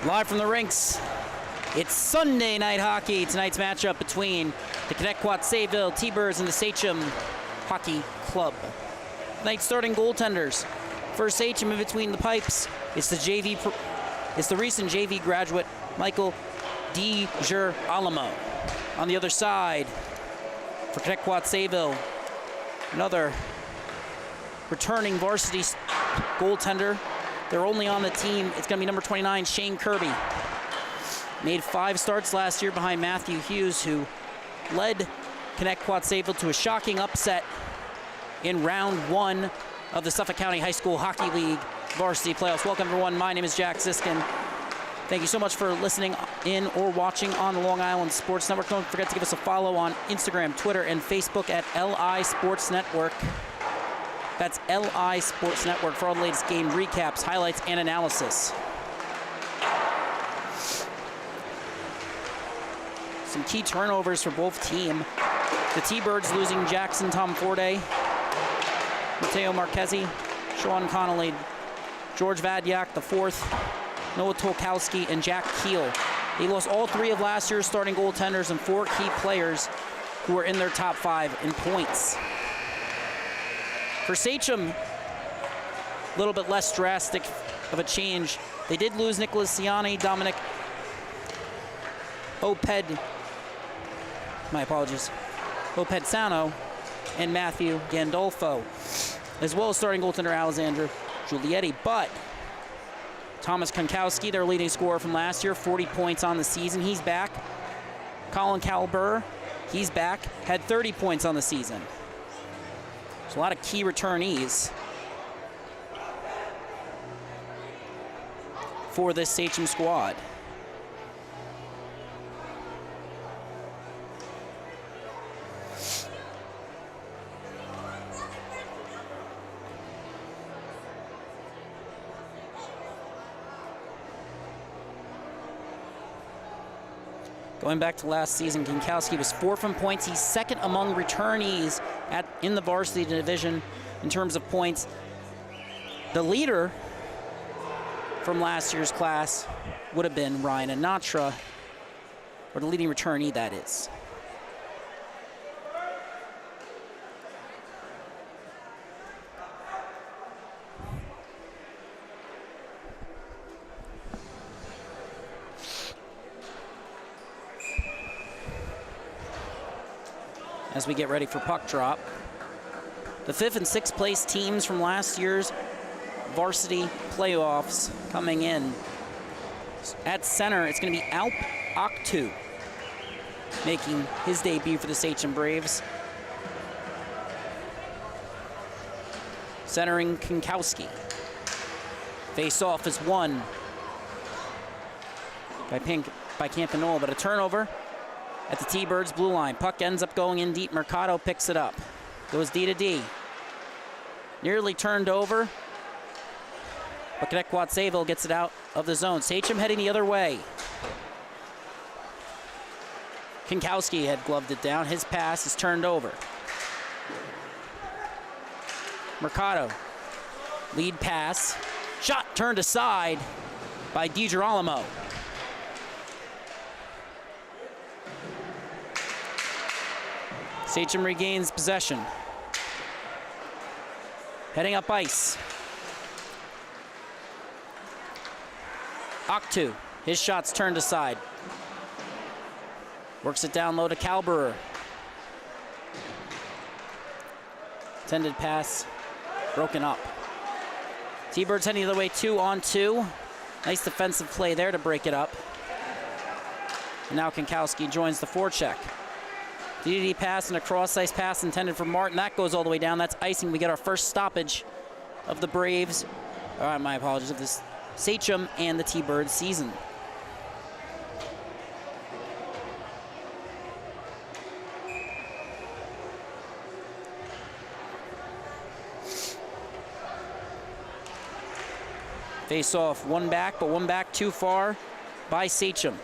Live from the rinks, it's Sunday night hockey. Tonight's matchup between the Connetquot Sayville T-Birds and the Sachem Hockey Club. Tonight's starting goaltenders. For Sachem, in between the pipes, it's the recent JV graduate Michael DiGirolamo. On the other side, for Connetquot Sayville, another returning varsity goaltender. They're only on the team. It's going to be number 29, Shane Kirby. Made 5 starts last year behind Matthew Hughes, who led Connetquot Sayville to a shocking upset in round 1 of the Suffolk County High School Hockey League varsity playoffs. Welcome, everyone. My name is Jack Ziskin. Thank you so much for listening in or watching on the Long Island Sports Network. Don't forget to give us a follow on Instagram, Twitter, and Facebook at LI Sports Network. That's LI Sports Network for all the latest game recaps, highlights, and analysis. Some key turnovers for both teams. The T-Birds losing Jackson Tomforte, Mateo Marchesi, Sean Connolly, George Vadyak IV, Noah Tolkowski, and Jack Keel. They lost all 3 of last year's starting goaltenders and 4 key players who were in their top 5 in points. For Sachem, a little bit less drastic of a change. They did lose Nicholas Ciani, Dominic Oped Sano, and Matthew Gandolfo, as well as starting goaltender Alexandra Giulietti. But Thomas Konkowski, their leading scorer from last year, 40 points on the season. He's back. Colin Calber, he's back, had 30 points on the season. There's a lot of key returnees for this Sachem squad. Going back to last season, Konkowski was 4th in points. He's 2nd among returnees in the varsity division in terms of points. The leader from last year's class would have been Ryan Anatra, or the leading returnee, that is. As we get ready for puck drop, the 5th and 6th place teams from last year's varsity playoffs coming in. At center, it's going to be Alp Aktu making his debut for the Sachem Braves. Centering Konkowski. Face-off is won by Campanola, but a turnover at the T-Birds blue line. Puck ends up going in deep. Mercado picks it up. Goes D to D. Nearly turned over, but Connetquot Sayville gets it out of the zone. Sachem heading the other way. Konkowski had gloved it down. His pass is turned over. Mercado. Lead pass. Shot turned aside by DiGirolamo. Sachem regains possession. Heading up ice. Aktu, his shot's turned aside. Works it down low to Calberer. Intended pass broken up. T-Birds heading the other way, 2-on-2. Nice defensive play there to break it up. And now Konkowski joins the forecheck. DDD pass and a cross-ice pass intended for Martin. That goes all the way down. That's icing. We get our first stoppage of the Braves. My apologies, of this Sachem and the T-Birds season. Face off, one back, but one back too far by Sachem.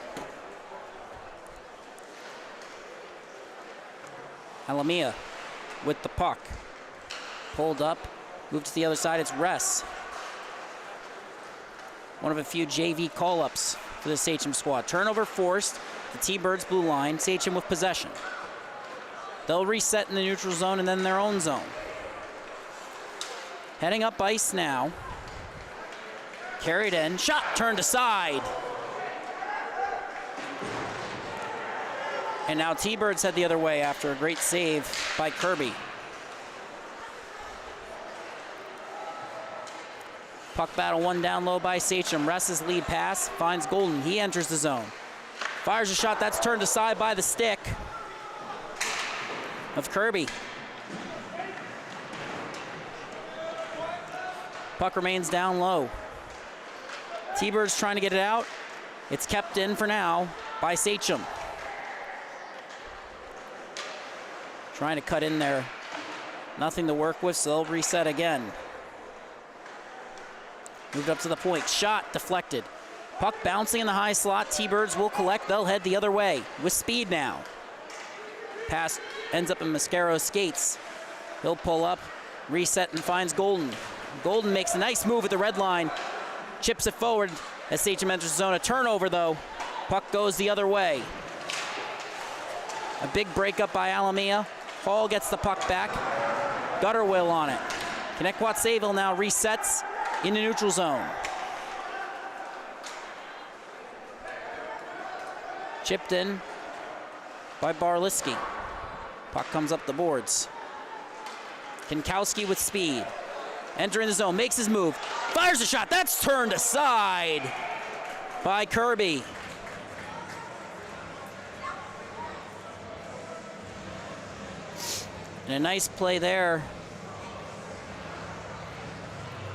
Alamia with the puck. Pulled up, moved to the other side, it's Ress. One of a few JV call-ups for the Sachem squad. Turnover forced. The T-Birds blue line. Sachem with possession. They'll reset in the neutral zone and then their own zone. Heading up ice now. Carried in. Shot turned aside. And now T-Birds head the other way after a great save by Kirby. Puck battle one down low by Sachem. Ress's lead pass finds Golden. He enters the zone. Fires a shot that's turned aside by the stick of Kirby. Puck remains down low. T-Birds trying to get it out. It's kept in for now by Sachem. Trying to cut in there. Nothing to work with, so they'll reset again. Moved up to the point. Shot deflected. Puck bouncing in the high slot. T-Birds will collect. They'll head the other way with speed now. Pass ends up in Mascaro's skates. He'll pull up, reset, and finds Golden. Golden makes a nice move at the red line. Chips it forward as Sachem enters the zone. A turnover, though. Puck goes the other way. A big breakup by Alameda. Hall gets the puck back. Gutterwill on it. Connetquot Sayville now resets in the neutral zone. Chipped in by Barliski. Puck comes up the boards. Kinkowski with speed. Entering the zone, makes his move. Fires a shot, that's turned aside by Kirby. And a nice play there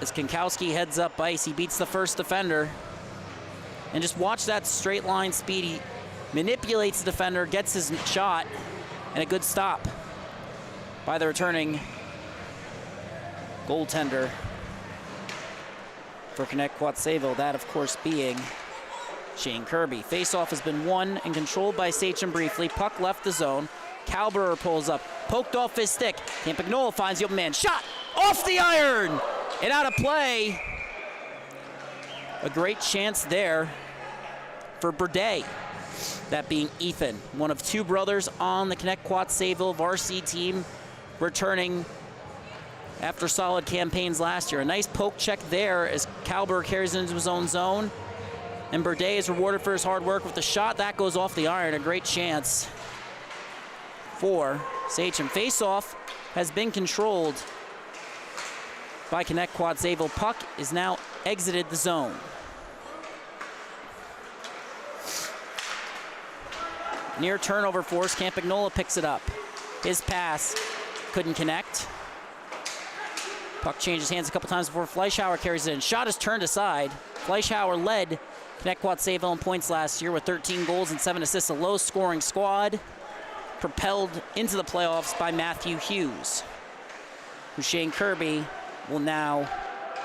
as Kinkowski heads up ice. He beats the first defender. And just watch that straight line speed. He manipulates the defender, gets his shot, and a good stop by the returning goaltender for Connetquot Sayville. That, of course, being Shane Kirby. Face-off has been won and controlled by Sachem briefly. Puck left the zone. Kalberer pulls up, poked off his stick. Campagnola finds the open man. Shot off the iron and out of play. A great chance there for Burdett. That being Ethan, one of two brothers on the Connetquot Sayville varsity team, returning after solid campaigns last year. A nice poke check there as Kalberer carries it into his own zone. And Burdett is rewarded for his hard work with the shot. That goes off the iron. A great chance for Sachem. Face-off has been controlled by Connetquot Sayville. Puck is now exited the zone. Near turnover force, Campagnola picks it up. His pass couldn't connect. Puck changes hands a couple times before Fleischhauer carries it in. Shot is turned aside. Fleischhauer led Connetquot Sayville in points last year with 13 goals and 7 assists. A low-scoring squad propelled into the playoffs by Matthew Hughes, who Shane Kirby will now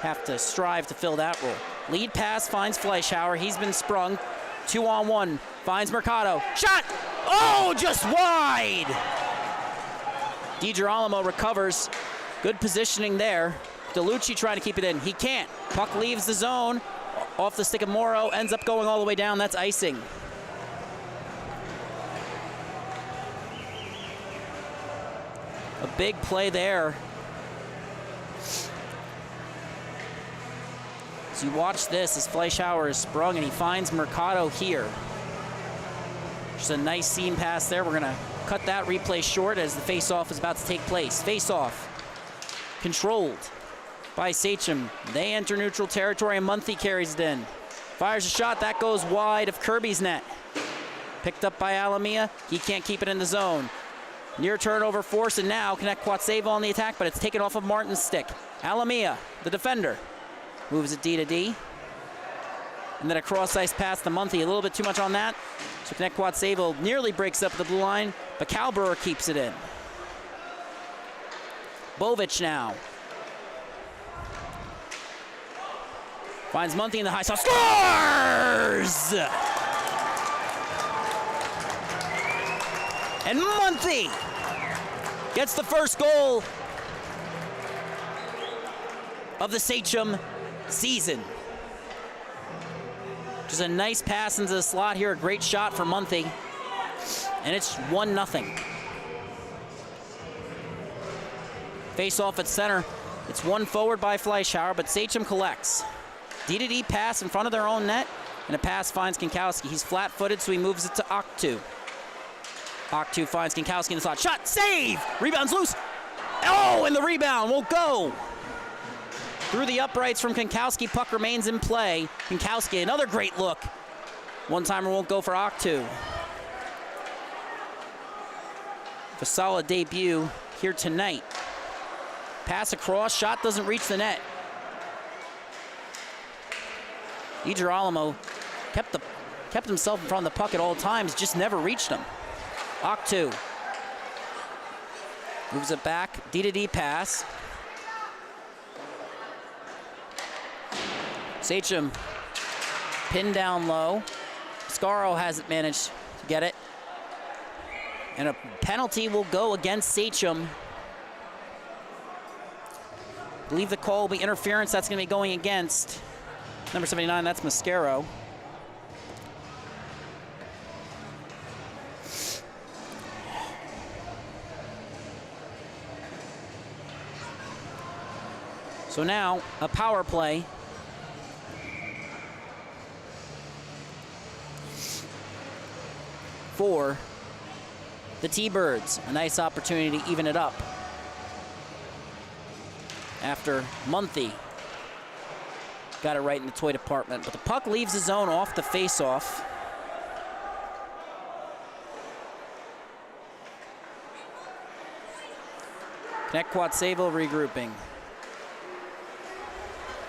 have to strive to fill that role. Lead pass finds Fleischhauer. He's been sprung. 2-on-1. Finds Mercado. Shot! Oh, just wide! DiGirolamo recovers. Good positioning there. DeLucci trying to keep it in. He can't. Puck leaves the zone. Off the stick of Morrow. Ends up going all the way down. That's icing. A big play there. So you watch this as Fleischhauer is sprung and he finds Mercado here. Just a nice seam pass there. We're gonna cut that replay short as the face-off is about to take place. Face-off controlled by Sachem. They enter neutral territory and Munthy carries it in. Fires a shot, that goes wide of Kirby's net. Picked up by Alameda, he can't keep it in the zone. Near turnover force, and now Connetquot Sayville on the attack, but it's taken off of Martin's stick. Alameda, the defender, moves it D to D. And then a cross-ice pass to Munthy. A little bit too much on that. So Connetquot Sayville nearly breaks up the blue line, but Kalberer keeps it in. Bovic now. Finds Munthy in the high slot. Scores! And Munthy gets the first goal of the Sachem season. Just a nice pass into the slot here. A great shot for Monthie. And it's 1-0. Face off at center. It's one forward by Fleischhauer, but Sachem collects. D-to-D pass in front of their own net, and a pass finds Kinkowski. He's flat-footed, so he moves it to Oktu. Oktu finds Kinkowski in the slot. Shot, save! Rebound's loose. Oh, and the rebound won't go. Through the uprights from Kinkowski, puck remains in play. Kinkowski, another great look. One-timer won't go for Oktu. A solid debut here tonight. Pass across, shot doesn't reach the net. DiGirolamo kept himself in front of the puck at all times, just never reached him. Oktu moves it back, D-to-D pass. Sachem pinned down low. Scarro hasn't managed to get it. And a penalty will go against Sachem. I believe the call will be interference. That's going to be going against number 79. That's Mascaro. So now a power play. For the T-Birds. A nice opportunity to even it up. After Monthie got it right in the toy department. But the puck leaves the zone off the face-off. Connetquot Sayville regrouping.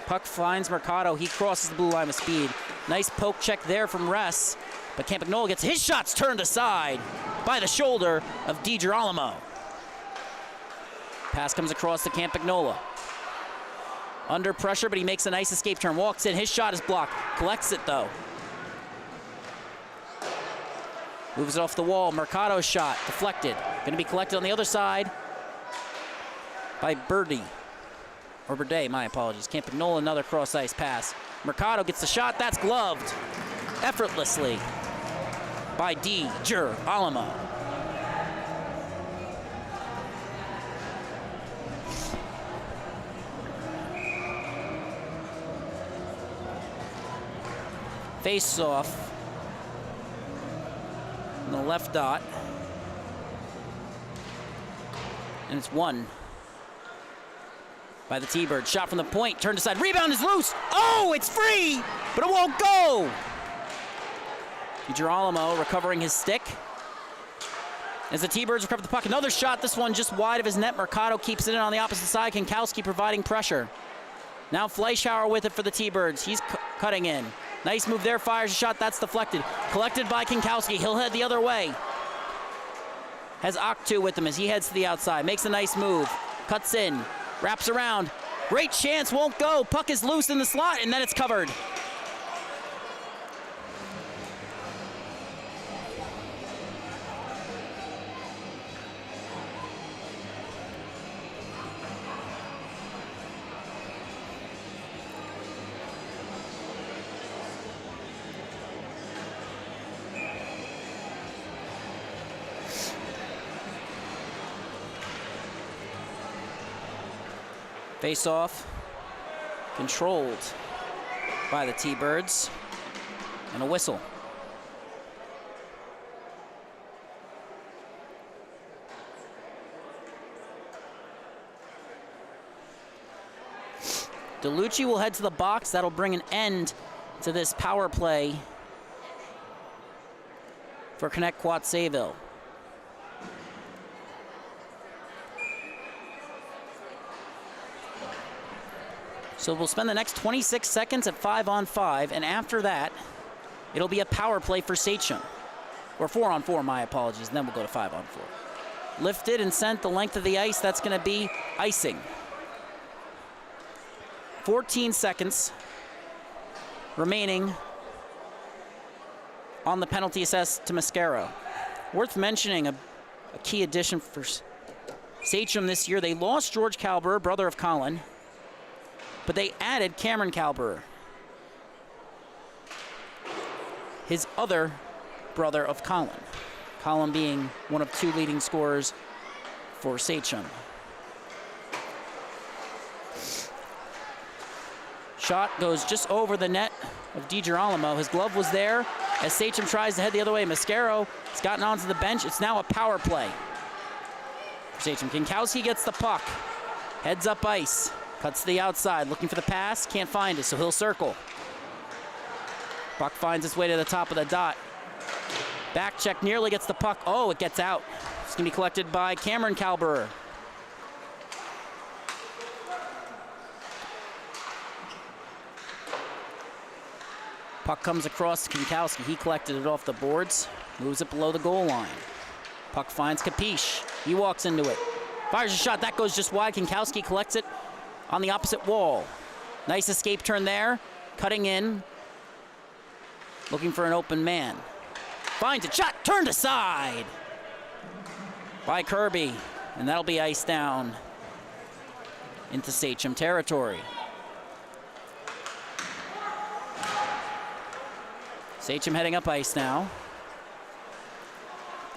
Puck finds Mercado. He crosses the blue line with speed. Nice poke check there from Ress. But Campagnola gets his shots turned aside by the shoulder of DiGirolamo. Pass comes across to Campagnola. Under pressure, but he makes a nice escape turn. Walks in, his shot is blocked. Collects it though. Moves it off the wall. Mercado's shot, deflected. Gonna be collected on the other side by Birdie. Or Berde, my apologies. Campagnola, another cross-ice pass. Mercado gets the shot, that's gloved effortlessly by DiGirolamo. Face off on the left dot. And it's won by the T-Bird. Shot from the point, turned aside. Rebound is loose. Oh, it's free, but it won't go. DiGirolamo recovering his stick. As the T-Birds recover the puck, another shot, this one just wide of his net. Mercado keeps it in on the opposite side. Kinkowski providing pressure. Now Fleischhauer with it for the T-Birds. He's cutting in. Nice move there, fires a shot, that's deflected. Collected by Kinkowski, he'll head the other way. Has Oktu with him as he heads to the outside. Makes a nice move, cuts in, wraps around. Great chance, won't go. Puck is loose in the slot, and then it's covered. Face off, controlled by the T-Birds, and a whistle. DeLucci will head to the box. That'll bring an end to this power play for Connetquot Sayville. So we'll spend the next 26 seconds at 5-on-5, and after that, it'll be a power play for Sachem. Or 4-on-4, my apologies, and then we'll go to 5-on-4. Lifted and sent the length of the ice, that's gonna be icing. 14 seconds remaining on the penalty assessed to Mascaro. Worth mentioning a key addition for Sachem this year. They lost George Calber, brother of Colin, but they added Cameron Calber. his other brother of Colin. Colin being one of 2 leading scorers for Sachem. Shot goes just over the net of DiGirolamo. His glove was there as Sachem tries to head the other way. Mascaro has gotten onto the bench. It's now a power play for Sachem. Kinkowski gets the puck. Heads up ice. Cuts to the outside. Looking for the pass. Can't find it, so he'll circle. Puck finds its way to the top of the dot. Back check nearly gets the puck. Oh, it gets out. It's going to be collected by Cameron Kalberer. Puck comes across to Kinkowski. He collected it off the boards. Moves it below the goal line. Puck finds Capiche. He walks into it. Fires a shot. That goes just wide. Kinkowski collects it on the opposite wall. Nice escape turn there. Cutting in. Looking for an open man. Finds it. Shot turned aside by Kirby. And that'll be iced down into Sachem territory. Sachem heading up ice now.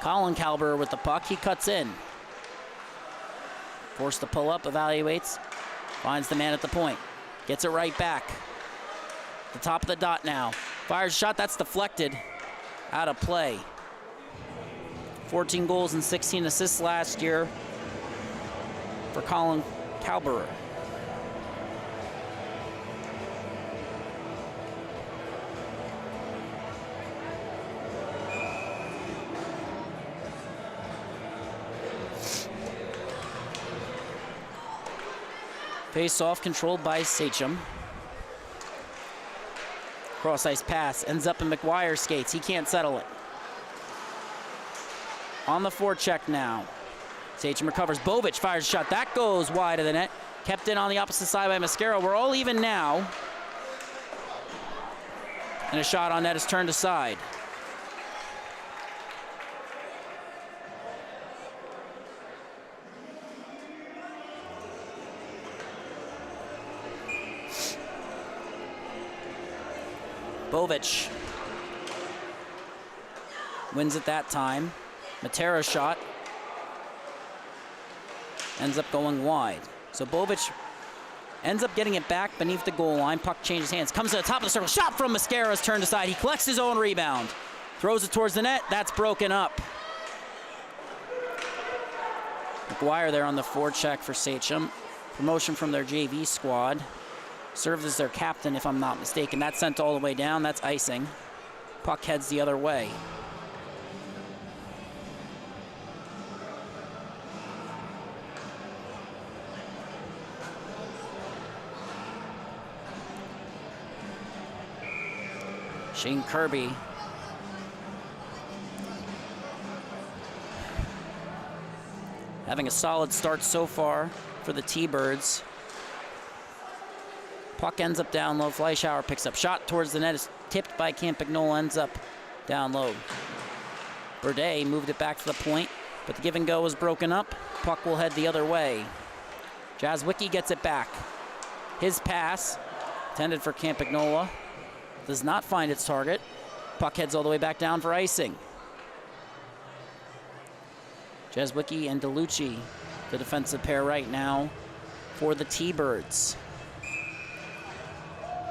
Colin Kalberer with the puck. He cuts in. Forced to pull up, evaluates. Finds the man at the point. Gets it right back. The top of the dot now. Fires a shot. That's deflected. Out of play. 14 goals and 16 assists last year for Colin Kalberer. Face-off controlled by Sachem. Cross-ice pass ends up in McGuire's skates. He can't settle it. On the forecheck now. Sachem recovers. Bovic fires a shot. That goes wide of the net. Kept in on the opposite side by Mascaro. We're all even now. And a shot on net is turned aside. Bovic wins it that time. Matera's shot ends up going wide. So Bovic ends up getting it back beneath the goal line. Puck changes hands. Comes to the top of the circle. Shot from Mascaro is turned aside. He collects his own rebound. Throws it towards the net. That's broken up. McGuire there on the forecheck for Sachem. Promotion from their JV squad. Serves as their captain, if I'm not mistaken. That's sent all the way down. That's icing. Puck heads the other way. Shane Kirby. Having a solid start so far for the T-Birds. Puck ends up down low. Fleischhauer picks up. Shot towards the net is tipped by Campagnola. Ends up down low. Burde moved it back to the point, but the give and go was broken up. Puck will head the other way. Jazwicki gets it back. His pass, intended for Campagnola, does not find its target. Puck heads all the way back down for icing. Jazwicki and DeLucci, the defensive pair right now for the T-Birds.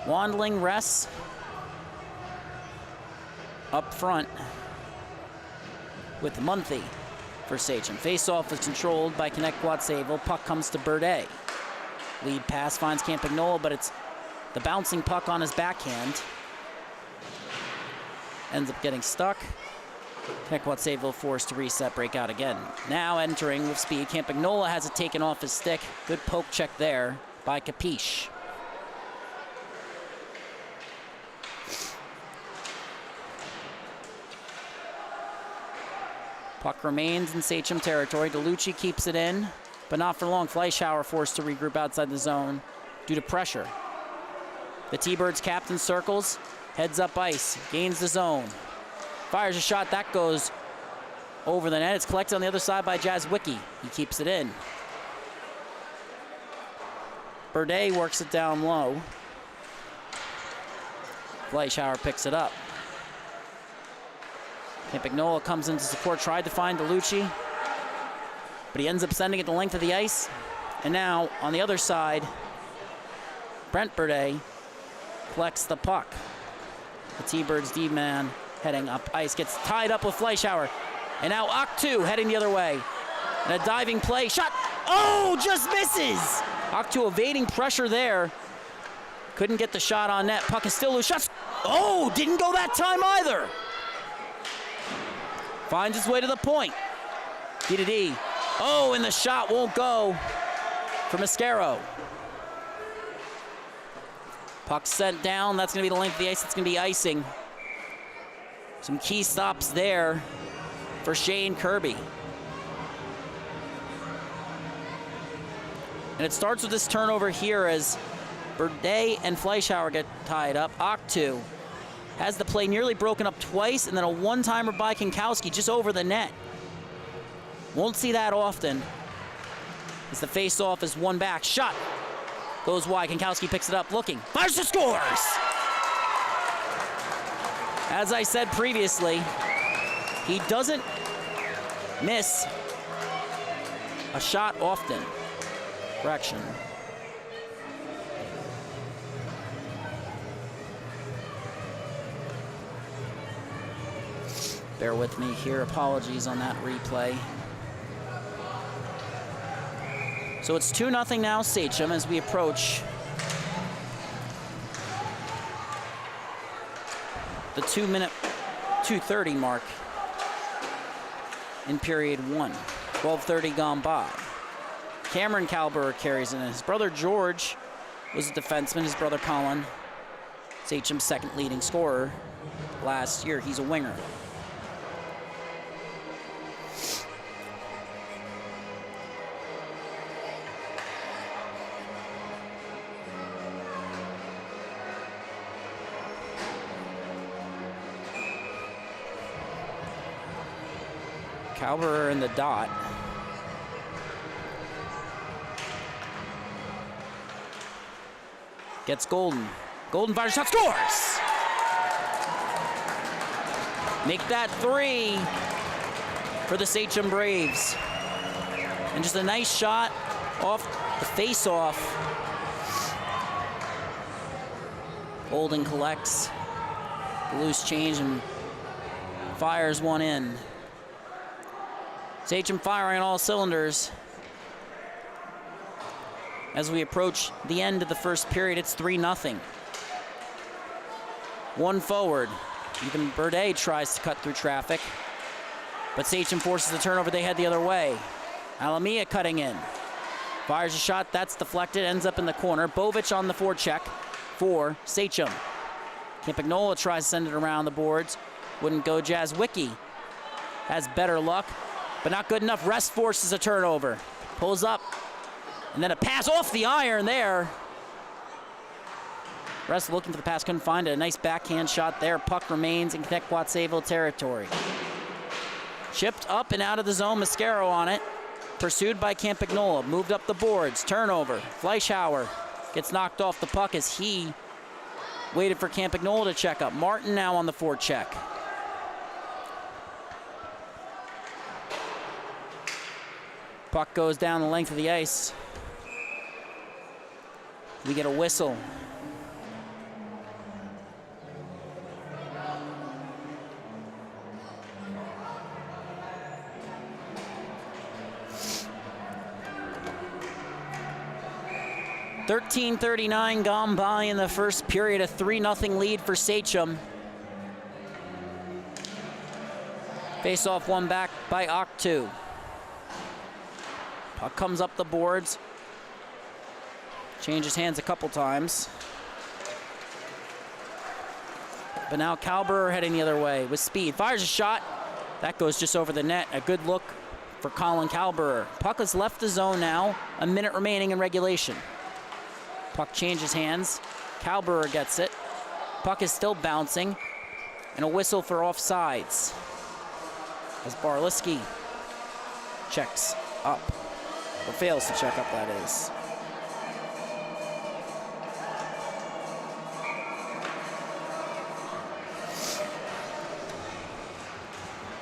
Wandling rests up front with Munthy for Sachem. Face-off is controlled by Connetquot Sayville. Puck comes to Burde. Lead pass finds Campagnola, but it's the bouncing puck on his backhand. Ends up getting stuck. Connetquot Sayville forced to reset, break out again. Now entering with speed. Campagnola has it taken off his stick. Good poke check there by Capiche. Puck remains in Sachem territory. DeLucci keeps it in, but not for long. Fleischhauer forced to regroup outside the zone due to pressure. The T-Birds captain circles, heads up ice, gains the zone. Fires a shot, that goes over the net. It's collected on the other side by Jazwicki. He keeps it in. Burde works it down low. Fleischhauer picks it up. Campagnola comes in to support, tried to find DeLucci, but he ends up sending it the length of the ice. And now, on the other side, Brent Burde collects the puck. The T-Birds D-man heading up ice, gets tied up with Fleischhauer. And now Aktu heading the other way. And a diving play, shot, oh, just misses! Aktu evading pressure there. Couldn't get the shot on net, puck is still loose, shots, oh, didn't go that time either. Finds his way to the point. D-to-D. Oh, and the shot won't go for Mascaro. Puck sent down. That's going to be the length of the ice. It's going to be icing. Some key stops there for Shane Kirby. And it starts with this turnover here as Burde and Fleischhauer get tied up. Aktu has the play nearly broken up twice, and then a one-timer by Kinkowski just over the net. Won't see that often. As the face-off is one back. Shot goes wide. Kinkowski picks it up, looking. Fires and scores! As I said previously, he doesn't miss a shot often. Correction. Bear with me here. Apologies on that replay. So it's 2-0 now, Sachem, as we approach the 2:30 mark in period 1. 12:30 gone by. Cameron Kalber carries in. His brother George was a defenseman. His brother Colin, Sachem's second leading scorer last year. He's a winger. Kalber in the dot. Gets Golden. Golden fires shot, scores! Make that 3 for the Sachem Braves. And just a nice shot off the face-off. Golden collects the loose change and fires one in. Sachem firing on all cylinders. As we approach the end of the first period, it's 3-0. One forward. Even Burde tries to cut through traffic, but Sachem forces the turnover. They head the other way. Alamia cutting in. Fires a shot. That's deflected. Ends up in the corner. Bovic on the forecheck for Sachem. Campagnola tries to send it around the boards. Wouldn't go. Jazwicki has better luck, but not good enough. Rest forces a turnover. Pulls up. And then a pass off the iron there. Rest looking for the pass, couldn't find it. A nice backhand shot there. Puck remains in Connetquot Sayville territory. Chipped up and out of the zone. Mascaro on it. Pursued by Campagnola. Moved up the boards. Turnover. Fleischhauer gets knocked off the puck as he waited for Campagnola to check up. Martin now on the forecheck. Puck goes down the length of the ice. We get a whistle. .39 gone by in the first period, a 3-0 lead for Sachem. Face off one back by Aktu. Puck comes up the boards. Changes hands a couple times. But now Kalber heading the other way with speed. Fires a shot. That goes just over the net. A good look for Colin Kalber. Puck has left the zone now. A minute remaining in regulation. Puck changes hands. Kalber gets it. Puck is still bouncing. And a whistle for offsides. As Barliski checks up. Or fails to check up, that is.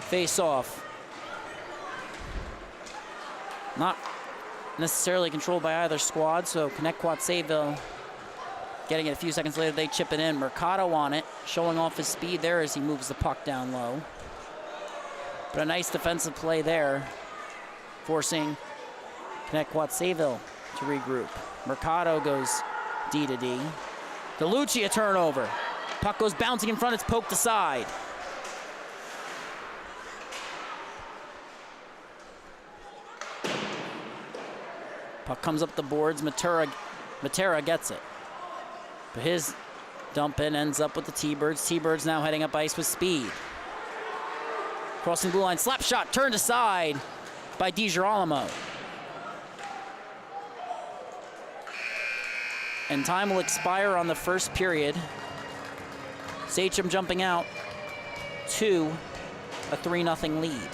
Face off. Not necessarily controlled by either squad, so Connetquot Sayville getting it a few seconds later, they chip it in. Mercado on it, showing off his speed there as he moves the puck down low. But a nice defensive play there, forcing Connetquot Sayville to regroup. Mercado goes D to D. DeLucia a turnover. Puck goes bouncing in front, it's poked aside. Puck comes up the boards, Matera gets it. But his dump in ends up with the T-Birds. T-Birds now heading up ice with speed. Crossing blue line, slap shot, turned aside by DiGirolamo. And time will expire on the first period. Sachem jumping out to a 3-0 lead.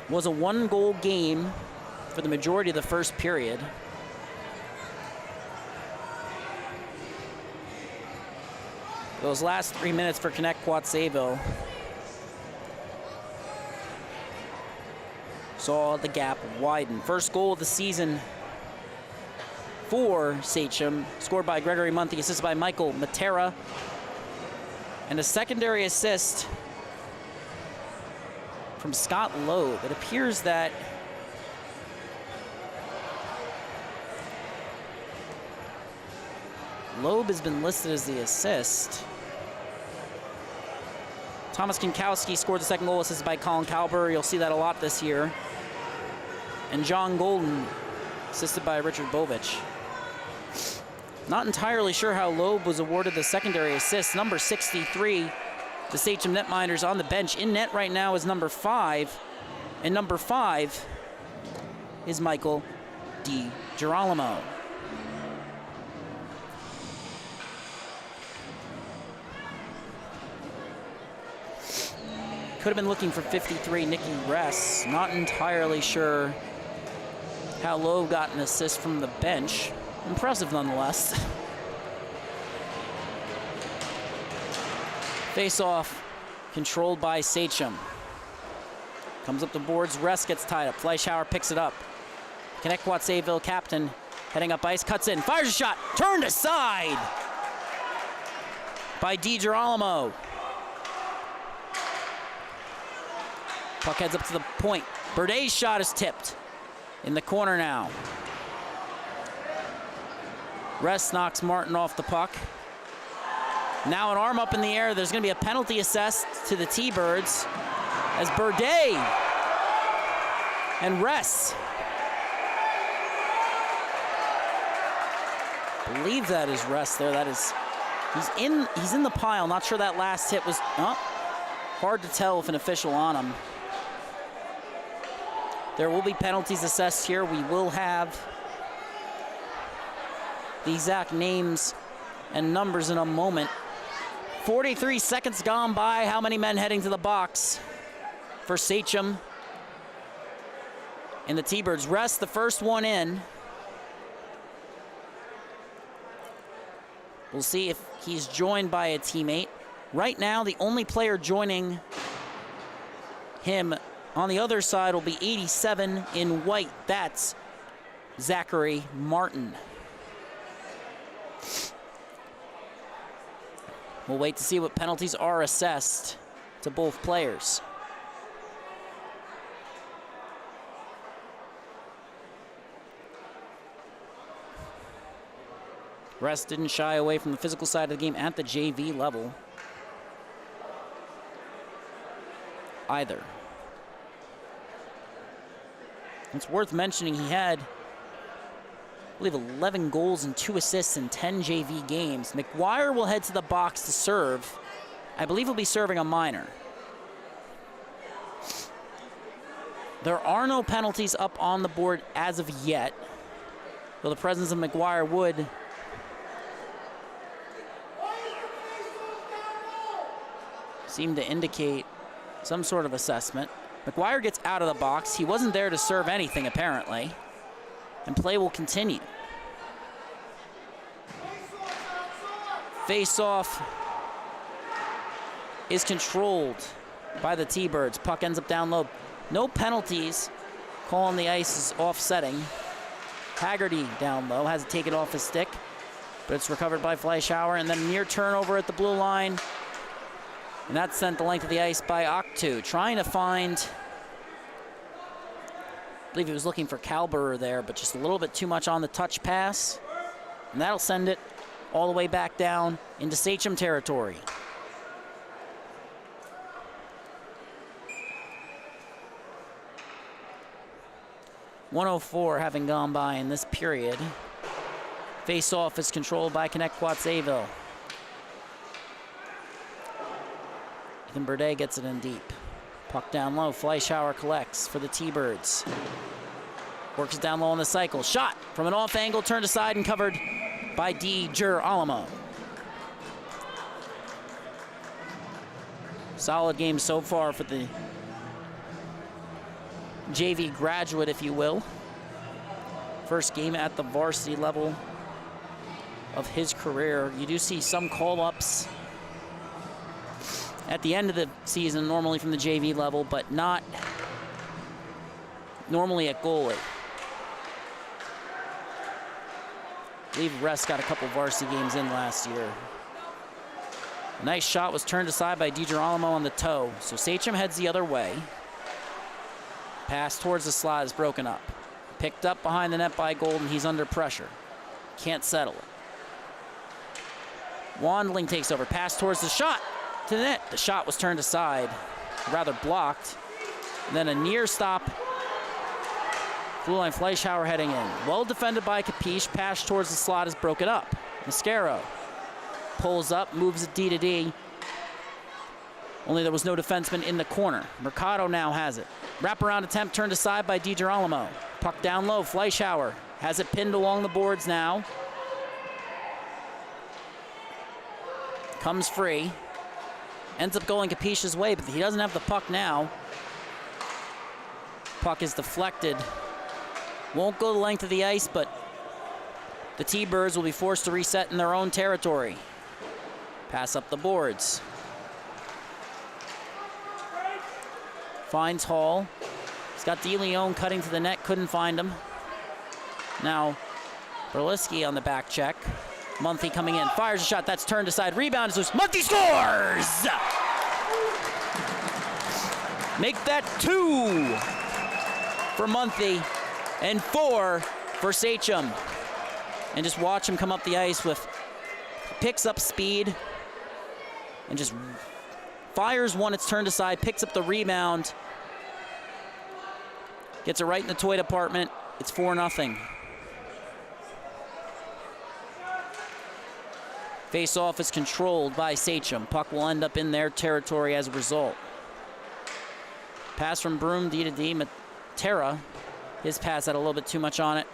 Was a 1-goal game for the majority of the first period. Those last 3 minutes for Connetquot Sayville saw the gap widen. First goal of the season for Sachem, scored by Gregory Monthie, assisted by Michael Matera. And a secondary assist from Scott Loeb. It appears that Loeb has been listed as the assist. Thomas Kinkowski scored the second goal, assisted by Colin Calber. You'll see that a lot this year. And John Golden, assisted by Richard Bovich. Not entirely sure how Loeb was awarded the secondary assist. Number 63, the Sachem netminders on the bench. In net right now is number 5. And number 5 is Michael DiGirolamo. Could have been looking for 53, Nicky Ress. Not entirely sure how Loeb got an assist from the bench. Impressive nonetheless. Face-off controlled by Sachem. Comes up the boards, Ress gets tied up. Fleischhauer picks it up. Connetquot Sayville captain heading up ice, cuts in, fires a shot, turned aside by DiGirolamo. Puck heads up to the point. Burdet's shot is tipped in the corner now. Ress knocks Martin off the puck. Now an arm up in the air. There's going to be a penalty assessed to the T-Birds as Burde and Ress. I believe that is Ress there. That is, he's in the pile. Not sure that last hit was, hard to tell with an official on him. There will be penalties assessed here. We will have the exact names and numbers in a moment. 43 seconds gone by. How many men heading to the box for Sachem and the T-Birds? Ress, the first one in. We'll see if he's joined by a teammate. Right now, the only player joining him on the other side will be 87 in white. That's Zachary Martin. We'll wait to see what penalties are assessed to both players. Ress didn't shy away from the physical side of the game at the JV level either. It's worth mentioning he had, I believe, 11 goals and 2 assists in 10 JV games. McGuire will head to the box to serve. I believe he'll be serving a minor. There are no penalties up on the board as of yet, though the presence of McGuire would seem to indicate some sort of assessment. McGuire gets out of the box. He wasn't there to serve anything, apparently. And play will continue. Face-off is controlled by the T-Birds. Puck ends up down low. No penalties. Call on the ice is offsetting. Haggerty down low, has it taken off his stick, but it's recovered by Fleischhauer, and then near turnover at the blue line. And that's sent the length of the ice by Octu, trying to find, I believe he was looking for Kalberer there, but just a little bit too much on the touch pass. And that'll send it all the way back down into Sachem territory. .104 having gone by in this period. Face-off is controlled by Connetquot Sayville. Ethan Burdett gets it in deep. Puck down low, Fleischhauer collects for the T-Birds. Works down low on the cycle. Shot from an off angle, turned aside and covered by D. Girolamo. Solid game so far for the JV graduate, if you will. First game at the varsity level of his career. You do see some call-ups at the end of the season, normally from the JV level, but not normally at goalie. I believe Rest got a couple varsity games in last year. A nice shot was turned aside by DiGirolamo on the toe. So Sachem heads the other way. Pass towards the slot is broken up. Picked up behind the net by Golden. He's under pressure. Can't settle it. Wandling takes over. Pass towards the shot to the net. The shot was turned aside, rather blocked. And then a near stop. Blue line Fleischhauer heading in. Well defended by Capiche. Pass towards the slot is broken up. Mascaro pulls up, moves it D to D. Only there was no defenseman in the corner. Mercado now has it. Wraparound attempt turned aside by DiGirolamo. Puck down low, Fleischhauer has it pinned along the boards now. Comes free. Ends up going Capiche's way, but he doesn't have the puck now. Puck is deflected. Won't go the length of the ice, but the T-Birds will be forced to reset in their own territory. Pass up the boards. Finds Hall. He's got DeLeon cutting to the net, couldn't find him. Now, Berliski on the back check. Munthy coming in, fires a shot, that's turned aside. Rebound is loose, Munthy scores! Make that 2 for Munthy and 4 for Sachem. And just watch him come up the ice with, picks up speed and just fires one, it's turned aside, picks up the rebound, gets it right in the toy department. It's 4-0. Face-off is controlled by Sachem. Puck will end up in their territory as a result. Pass from Broom, D to D. Matera, his pass had a little bit too much on it.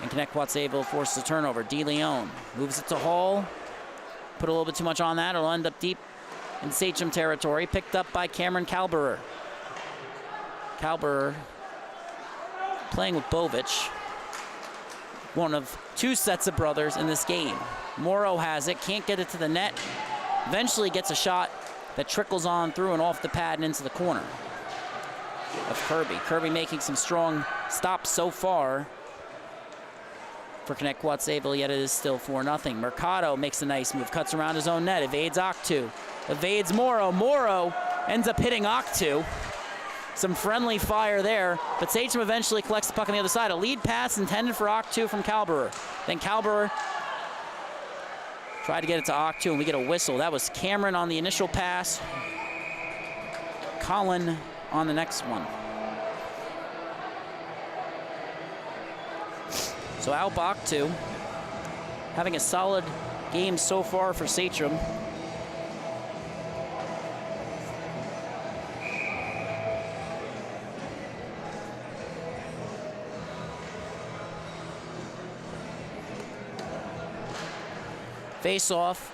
And Connetquot Sayville forces a turnover. DeLeon moves it to Hall. Put a little bit too much on that. It'll end up deep in Sachem territory. Picked up by Cameron Kalberer. Kalberer playing with Bovich. One of 2 sets of brothers in this game. Morrow has it, can't get it to the net. Eventually gets a shot that trickles on through and off the pad and into the corner of Kirby. Kirby making some strong stops so far for Connetquot Sayville, yet it is still 4-0. Mercado makes a nice move, cuts around his own net, evades Octu, evades Morrow. Morrow ends up hitting Octu. Some friendly fire there, but Sachem eventually collects the puck on the other side. A lead pass intended for Octu from Kalberer. Then Kalberer tried to get it to Octu, and we get a whistle. That was Cameron on the initial pass. Colin on the next one. So Alp Octu having a solid game so far for Sachem. Face-off,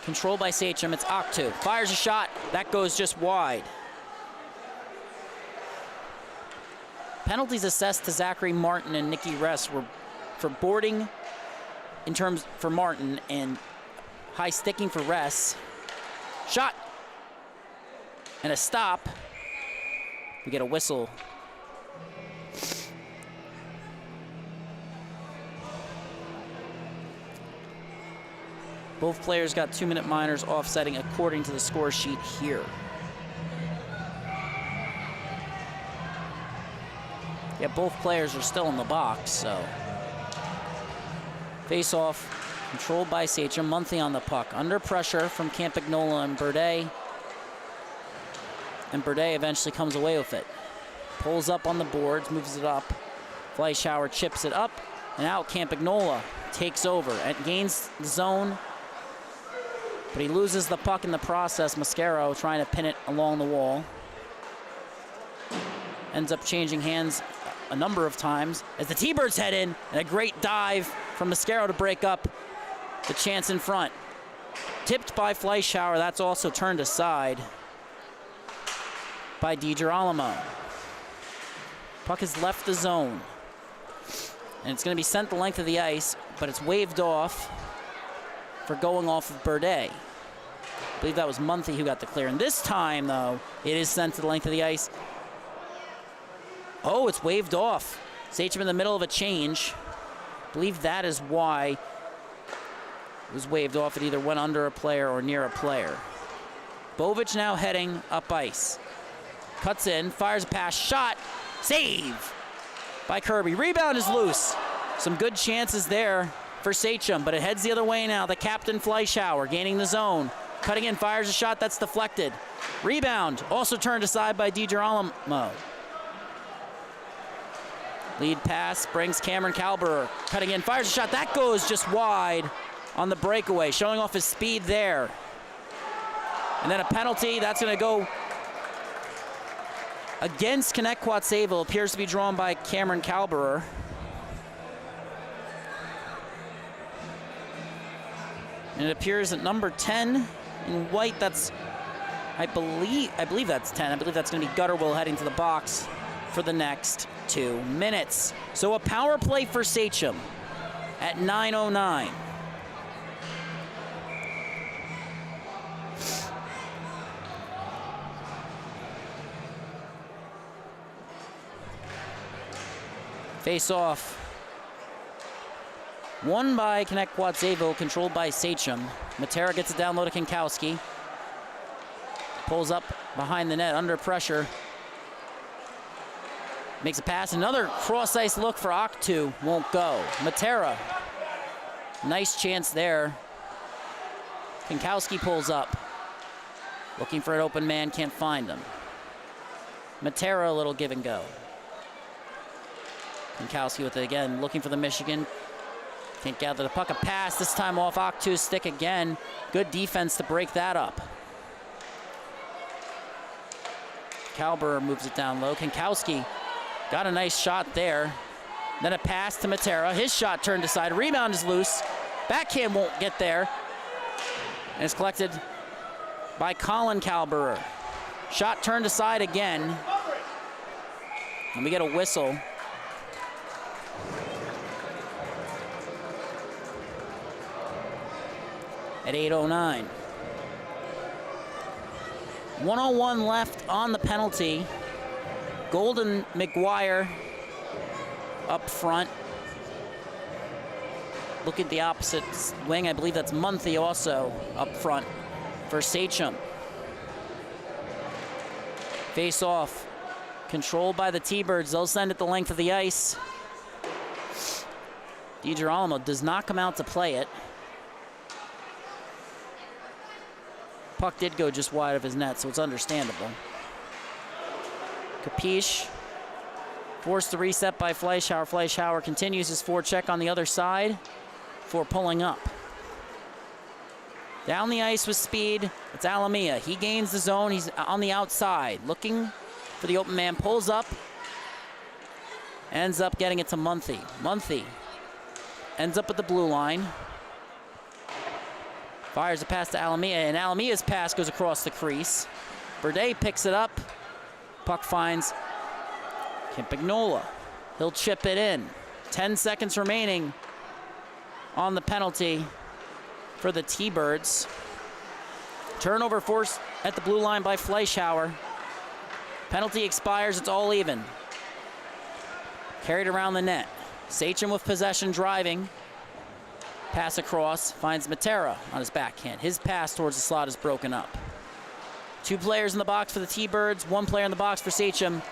controlled by Sachem. It's Octu. Fires a shot. That goes just wide. Penalties assessed to Zachary Martin and Nicky Ress were for boarding in terms for Martin and high sticking for Ress. Shot. And a stop. We get a whistle. Both players got 2-minute minors offsetting according to the score sheet here. Yeah, both players are still in the box, so. Face-off, controlled by Sachem. Monthly on the puck. Under pressure from Campagnola and Berde. And Berde eventually comes away with it. Pulls up on the boards, moves it up. Fleischhauer chips it up, and out Campagnola takes over and gains the zone. But he loses the puck in the process. Mascaro trying to pin it along the wall. Ends up changing hands a number of times as the T-Birds head in, and a great dive from Mascaro to break up the chance in front. Tipped by Fleischhauer, that's also turned aside by DiGirolamo. Puck has left the zone, and it's going to be sent the length of the ice, but it's waved off for going off of Berde. I believe that was Monthly who got the clear. And this time, though, it is sent to the length of the ice. Oh, it's waved off. Sachem in the middle of a change. I believe that is why it was waved off. It either went under a player or near a player. Bovic now heading up ice. Cuts in, fires a pass, shot, save by Kirby. Rebound is loose. Some good chances there for Sachem, but it heads the other way now. The captain, Fleischhauer, gaining the zone. Cutting in, fires a shot that's deflected. Rebound, also turned aside by DiGirolamo. Lead pass brings Cameron Kalberer. Cutting in, fires a shot. That goes just wide on the breakaway, showing off his speed there. And then a penalty. That's going to go against Connetquot Sayville. Appears to be drawn by Cameron Kalberer. And it appears at number 10 in white. That's, I believe that's 10. I believe that's going to be Gutterwill heading to the box for the next 2 minutes. So a power play for Sachem at 9:09. Face off. Won by Connetquot Sayville, controlled by Sachem. Matera gets it down low to Kinkowski. Pulls up behind the net under pressure. Makes a pass. Another cross-ice look for Octu. Won't go. Matera. Nice chance there. Kinkowski pulls up. Looking for an open man. Can't find him. Matera a little give and go. Kinkowski with it again. Looking for the Michigan. Can't gather the puck. A pass. This time off Octu's stick again. Good defense to break that up. Kalberer moves it down low. Kinkowski got a nice shot there. Then a pass to Matera. His shot turned aside. Rebound is loose. Backhand won't get there. And it's collected by Colin Kalberer. Shot turned aside again. And we get a whistle. At 8:09. 1:01 left on the penalty. Golden McGuire up front. Look at the opposite wing. I believe that's Monthly also up front for Sachem. Face off. Controlled by the T-Birds. They'll send it the length of the ice. DiGirolamo does not come out to play it. Puck did go just wide of his net, so it's understandable. Capiche forced the reset by Fleischhauer. Fleischhauer continues his forecheck on the other side before pulling up. Down the ice with speed, it's Alamia. He gains the zone, he's on the outside. Looking for the open man, pulls up, ends up getting it to Monthly. Monthly ends up at the blue line. Fires a pass to Alamia, and Alamia's pass goes across the crease. Berde picks it up. Puck finds Campagnola. He'll chip it in. 10 seconds remaining on the penalty. for the T-Birds. Turnover forced at the blue line by Fleischhauer. Penalty expires, it's all even. Carried around the net. Sachem with possession, driving. Pass across, finds Matera on his backhand. His pass towards the slot is broken up. 2 players in the box for the T-Birds, 1 player in the box for Sachem.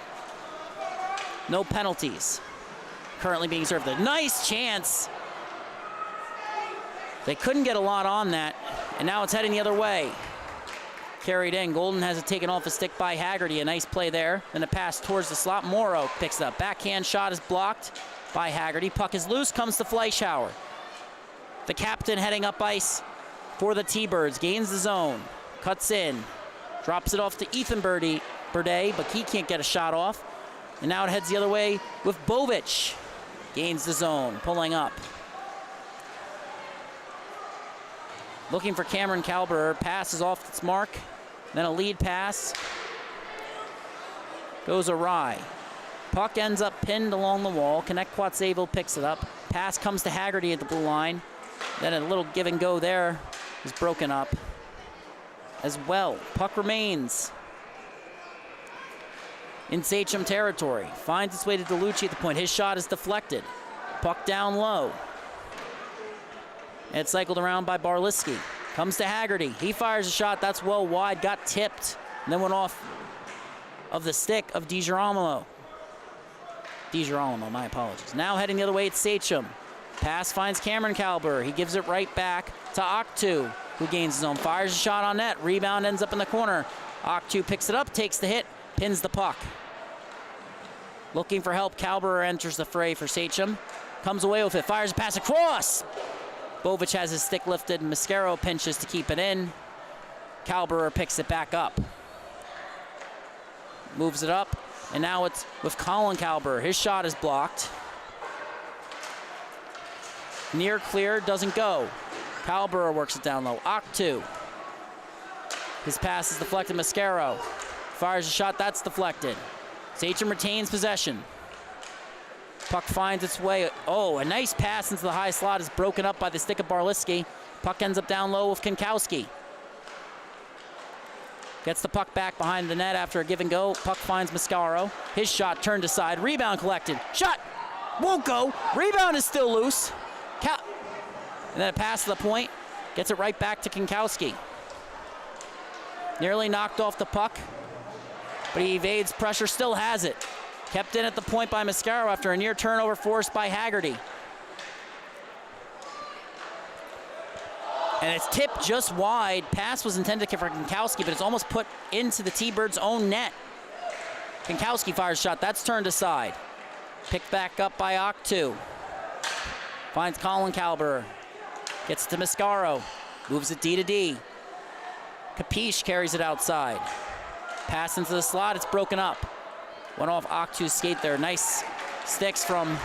No penalties currently being served there. Nice chance. They couldn't get a lot on that, and now it's heading the other way. Carried in. Golden has it taken off a stick by Haggerty. A nice play there. Then a pass towards the slot. Morrow picks it up. Backhand shot is blocked by Haggerty. Puck is loose. Comes to Fleischhauer. The captain heading up ice for the T-Birds. Gains the zone. Cuts in. Drops it off to Ethan Burde, but he can't get a shot off. And now it heads the other way with Bovich. Gains the zone. Pulling up. Looking for Cameron Kalberer. Passes off its mark. Then a lead pass. Goes awry. Puck ends up pinned along the wall. Connetquot Sayville picks it up. Pass comes to Haggerty at the blue line. Then a little give and go there is broken up as well. Puck remains in Sachem territory. Finds its way to DeLucci at the point. His shot is deflected. Puck down low. And it's cycled around by Barliski. Comes to Haggerty. He fires a shot. That's well wide. Got tipped. And then went off of the stick of DiGirolamo. My apologies. Now heading the other way, it's Sachem. Pass finds Cameron Kalberer. He gives it right back to Octu, who gains his own. Fires a shot on net. Rebound ends up in the corner. Octu picks it up, takes the hit, pins the puck. Looking for help. Kalberer enters the fray for Sachem. Comes away with it. Fires a pass across. Bovich has his stick lifted. Mascaro pinches to keep it in. Kalberer picks it back up. Moves it up. And now it's with Colin Kalberer. His shot is blocked. Near clear, doesn't go. Kalberer works it down low. Octu. His pass is deflected. Mascaro fires a shot. That's deflected. Sachem retains possession. Puck finds its way. Oh, a nice pass into the high slot is broken up by the stick of Barliski. Puck ends up down low with Kinkowski. Gets the puck back behind the net after a give and go. Puck finds Mascaro. His shot turned aside. Rebound collected. Shot won't go. Rebound is still loose. And then a pass to the point. Gets it right back to Kinkowski. Nearly knocked off the puck, but he evades pressure, still has it. Kept in at the point by Mascaro after a near turnover forced by Haggerty. And it's tipped just wide. Pass was intended for Kinkowski, but it's almost put into the T-Birds' own net. Kinkowski fires a shot. That's turned aside. Picked back up by Octu. Finds Colin Kalberer. Gets to Mascaro. Moves it D to D. Capiche carries it outside. Pass into the slot. It's broken up. Went off Octu's skate there. Nice sticks from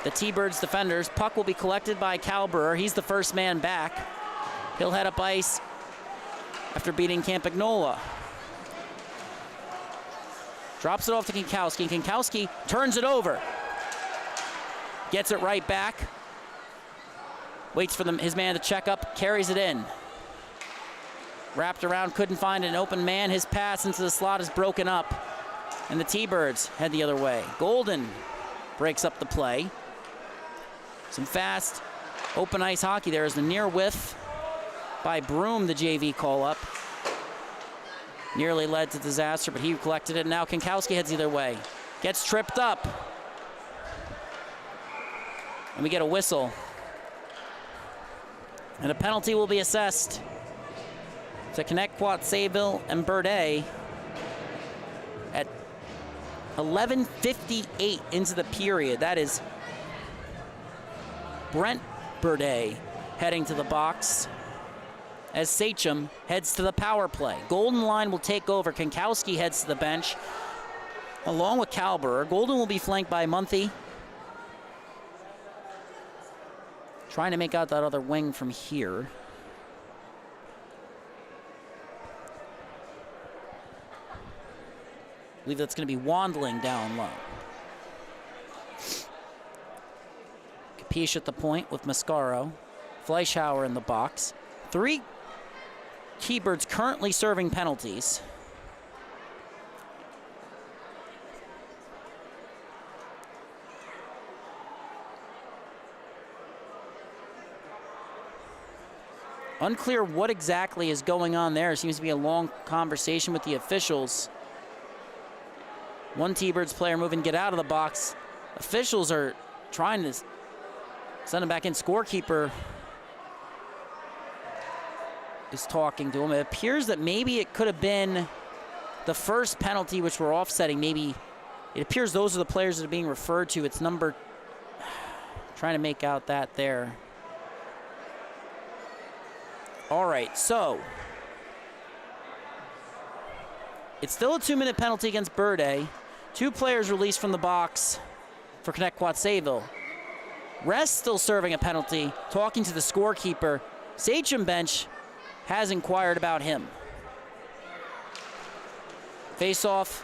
the T-Birds defenders. Puck will be collected by Kalberer. He's the first man back. He'll head up ice after beating Campagnola. Drops it off to Kinkowski. Kinkowski turns it over. Gets it right back. Waits for his man to check up. Carries it in. Wrapped around. Couldn't find an open man. His pass into the slot is broken up. And the T-Birds head the other way. Golden breaks up the play. Some fast open ice hockey. There is the near whiff by Broom, the JV call-up. Nearly led to disaster, but he collected it. Now Kinkowski heads the other way. Gets tripped up. And we get a whistle. And a penalty will be assessed to Connetquot, Sayville, and Burde at 11:58 into the period. That is Brent Burde heading to the box as Sachem heads to the power play. Golden line will take over. Kinkowski heads to the bench along with Kalberer. Golden will be flanked by Munthy. Trying to make out that other wing from here. I believe that's going to be Wandling down low. Capiche at the point with Mascaro. Fleischhauer in the box. 3 T-Birds currently serving penalties. Unclear what exactly is going on there. Seems to be a long conversation with the officials. One T-Birds player moving, get out of the box. Officials are trying to send him back in. Scorekeeper is talking to him. It appears that maybe it could have been the first penalty which we're offsetting. Maybe it appears those are the players that are being referred to. It's number, trying to make out that there. All right, so it's still a 2-minute penalty against Berde. 2 players released from the box for Connetquot Sayville. Rest still serving a penalty, talking to the scorekeeper. Sachem bench has inquired about him. Face off.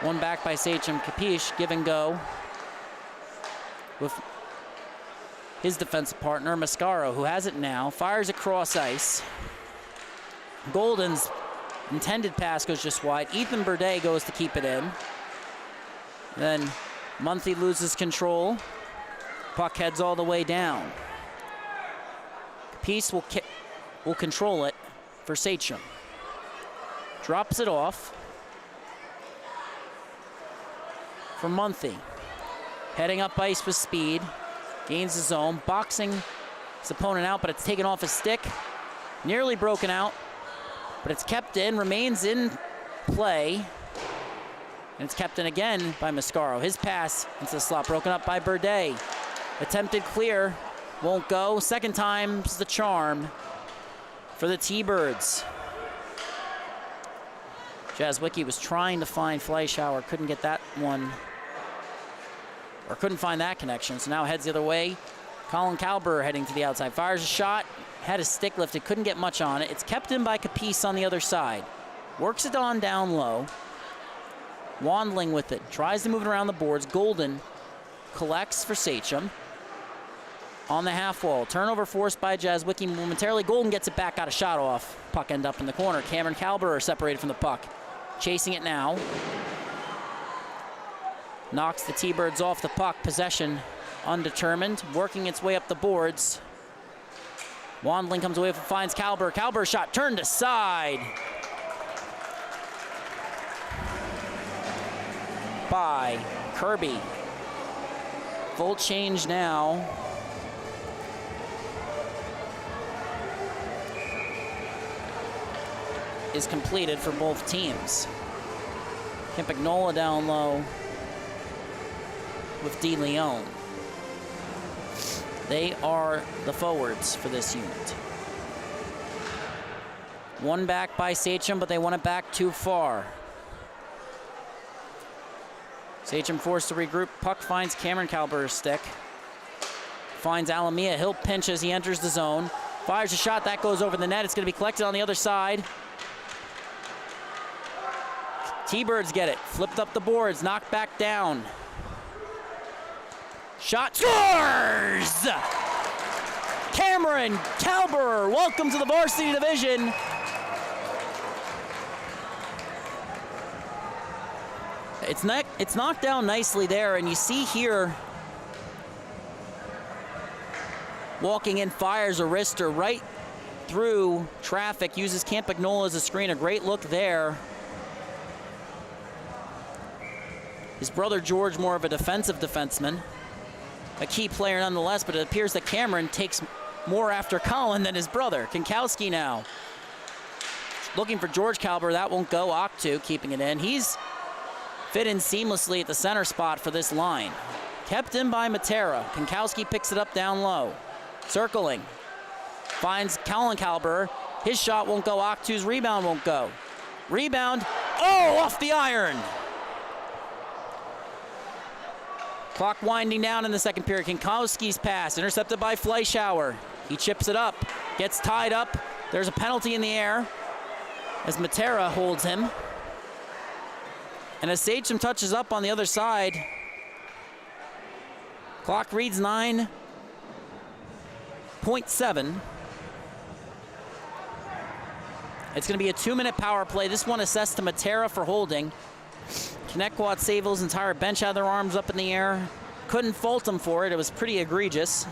One back by Sachem. Capiche, give and go with his defensive partner, Mascaro, who has it now. Fires across ice. Golden's intended pass goes just wide. Ethan Berde goes to keep it in. Then Munthy loses control. Puck heads all the way down. Capiche will control it for Sachem. Drops it off for Munthy. Heading up ice with speed. Gains the zone, boxing his opponent out, but it's taken off his stick. Nearly broken out, but it's kept in, remains in play. And it's kept in again by Mascaro. His pass into the slot, broken up by Berde. Attempted clear, won't go. Second time's the charm for the T-Birds. Jazwicki was trying to find Fleischhauer, couldn't get that one, or couldn't find that connection, so now heads the other way. Colin Kalber heading to the outside, fires a shot, had his stick lifted, couldn't get much on it. It's kept in by Capiche on the other side. Works it on down low. Wandling with it, tries to move it around the boards. Golden collects for Sachem. On the half wall, turnover forced by Jazwicki momentarily. Golden gets it back, got a shot off. Puck end up in the corner. Cameron Kalber are separated from the puck. Chasing it now. Knocks the T-Birds off the puck. Possession undetermined. Working its way up the boards. Wandling comes away, finds Kalber. Kalber shot turned aside by Kirby. Full change now. Is completed for both teams. Campagnola down low with De Leon. They are the forwards for this unit. One back by Sachem, but they want it back too far. Sachem forced to regroup. Puck finds Cameron Kalber's stick. Finds Alamia. He'll pinch as he enters the zone. Fires a shot. That goes over the net. It's going to be collected on the other side. T-Birds get it. Flipped up the boards. Knocked back down. Shot scores! Cameron Kalber, welcome to the Varsity Division. It's knocked down nicely there, and you see here, walking in, fires a wrister right through traffic, uses Campagnola as a screen. A great look there. His brother George, more of a defensive defenseman. A key player nonetheless, but it appears that Cameron takes more after Colin than his brother. Kankowski now looking for George Kalber. That won't go. Octu keeping it in. He's fit in seamlessly at the center spot for this line. Kept in by Matera. Kankowski picks it up down low. Circling. Finds Colin Kalber. His shot won't go. Octu's rebound won't go. Rebound. Oh, off the iron. Clock winding down in the second period. Kankowski's pass, intercepted by Fleischhauer. He chips it up, gets tied up. There's a penalty in the air as Matera holds him. And as Sachem touches up on the other side, clock reads 9. 0.7. It's going to be a 2-minute power play. This one assessed to Matera for holding. Connetquot Sayville's entire bench had their arms up in the air. Couldn't fault him for it. It was pretty egregious.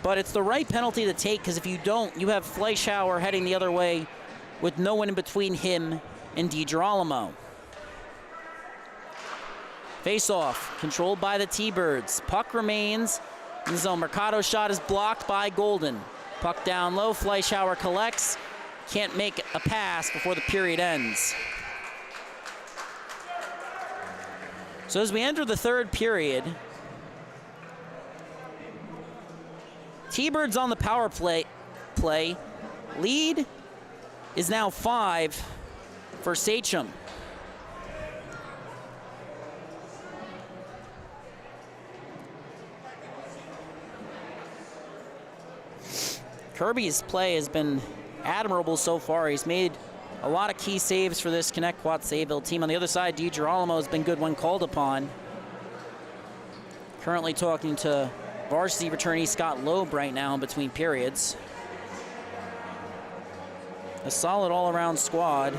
But it's the right penalty to take, because if you don't, you have Fleischhauer heading the other way with no one in between him and DiGirolamo. Face-off, controlled by the T-Birds. Puck remains in the zone. Mercado's shot is blocked by Golden. Puck down low, Fleischhauer collects. Can't make a pass before the period ends. So as we enter the third period, T-Birds on the power play. Lead is now 5 for Sachem. Kirby's play has been admirable so far. He's made a lot of key saves for this Connetquot Sayville team. On the other side, DiGirolamo has been good when called upon. Currently talking to varsity returnee Scott Loeb right now in between periods. A solid all-around squad.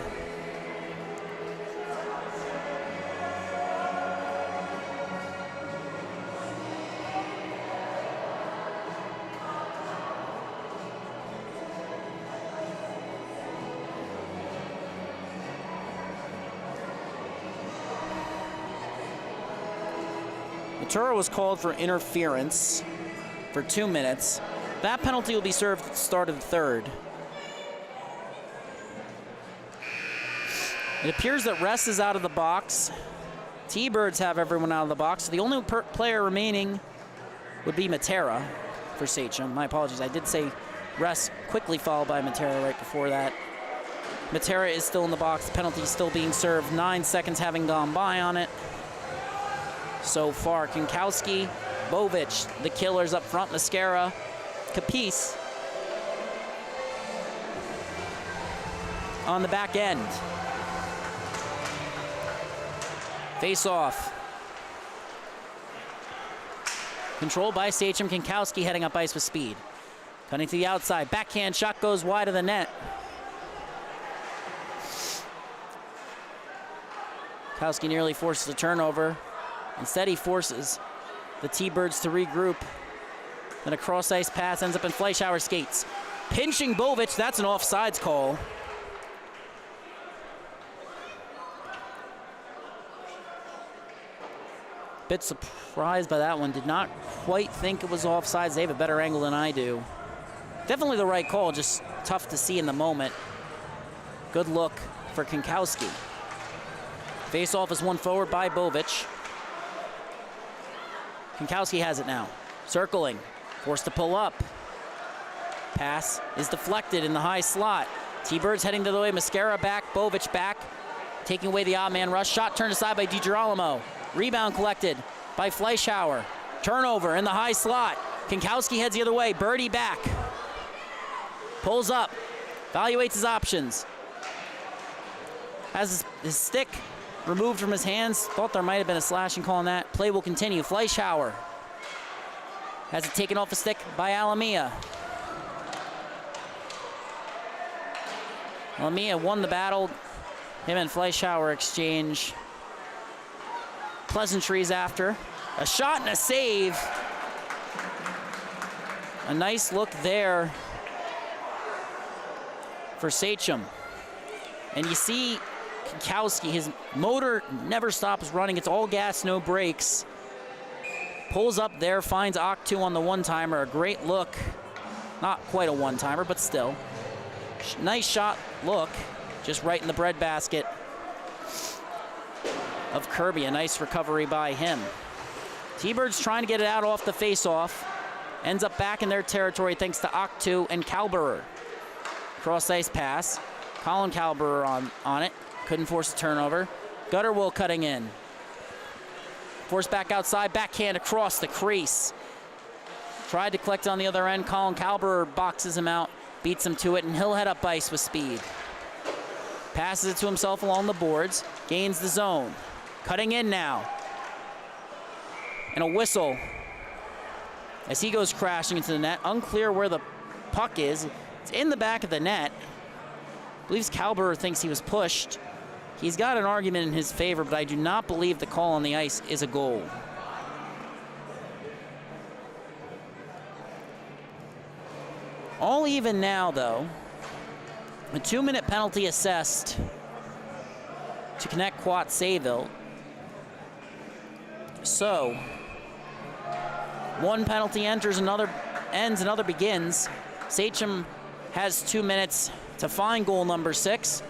Matera was called for interference for 2 minutes. That penalty will be served at the start of the third. It appears that Rest is out of the box. T-Birds have everyone out of the box. So the only player remaining would be Matera for Sachem. My apologies, I did say Rest, quickly followed by Matera right before that. Matera is still in the box. The penalty is still being served. 9 seconds having gone by on it. So far, Kinkowski, Bovic, the killers up front, Mascara, Capice on the back end. Face off. Controlled by Sachem. Kinkowski heading up ice with speed. Cutting to the outside. Backhand shot goes wide of the net. Kinkowski nearly forces a turnover. Instead, he forces the T-Birds to regroup. Then a cross-ice pass ends up in Fleischhauer skates. Pinching Bovic, that's an offsides call. Bit surprised by that one. Did not quite think it was offsides. They have a better angle than I do. Definitely the right call, just tough to see in the moment. Good look for Kinkowski. Face-off is won forward by Bovic. Kinkowski has it now. Circling, forced to pull up. Pass is deflected in the high slot. T-Birds heading to the way. Mascara back, Bovic back. Taking away the odd man rush. Shot turned aside by DiGirolamo. Rebound collected by Fleischhauer. Turnover in the high slot. Kinkowski heads the other way. Birdie back. Pulls up. Evaluates his options. Has his stick removed from his hands. Thought there might have been a slashing call on that. Play will continue. Fleischhauer has it taken off a stick by Alamia. Alamia won the battle. Him and Fleischhauer exchange pleasantries after. A shot and a save. A nice look there for Sachem. And you see Kinkowski, his motor never stops running. It's all gas, no brakes. Pulls up there, finds Octu on the one-timer. A great look. Not quite a one-timer, but still. Nice shot look. Just right in the breadbasket of Kirby. A nice recovery by him. T-Birds trying to get it out off the face-off. Ends up back in their territory thanks to Octu and Kalberer. Cross-ice pass. Colin Kalberer on it. Couldn't force a turnover. Gutterwill cutting in. Forced back outside. Backhand across the crease. Tried to collect on the other end. Colin Kalberer boxes him out. Beats him to it, and he'll head up ice with speed. Passes it to himself along the boards. Gains the zone. Cutting in now. And a whistle as he goes crashing into the net. Unclear where the puck is. It's in the back of the net. Believes Kalber thinks he was pushed. He's got an argument in his favor, but I do not believe the call on the ice is a goal. All even now, though. A 2-minute penalty assessed to Connetquot Sayville. So, one penalty ends, another begins. Sachem has 2 minutes to find goal number 6.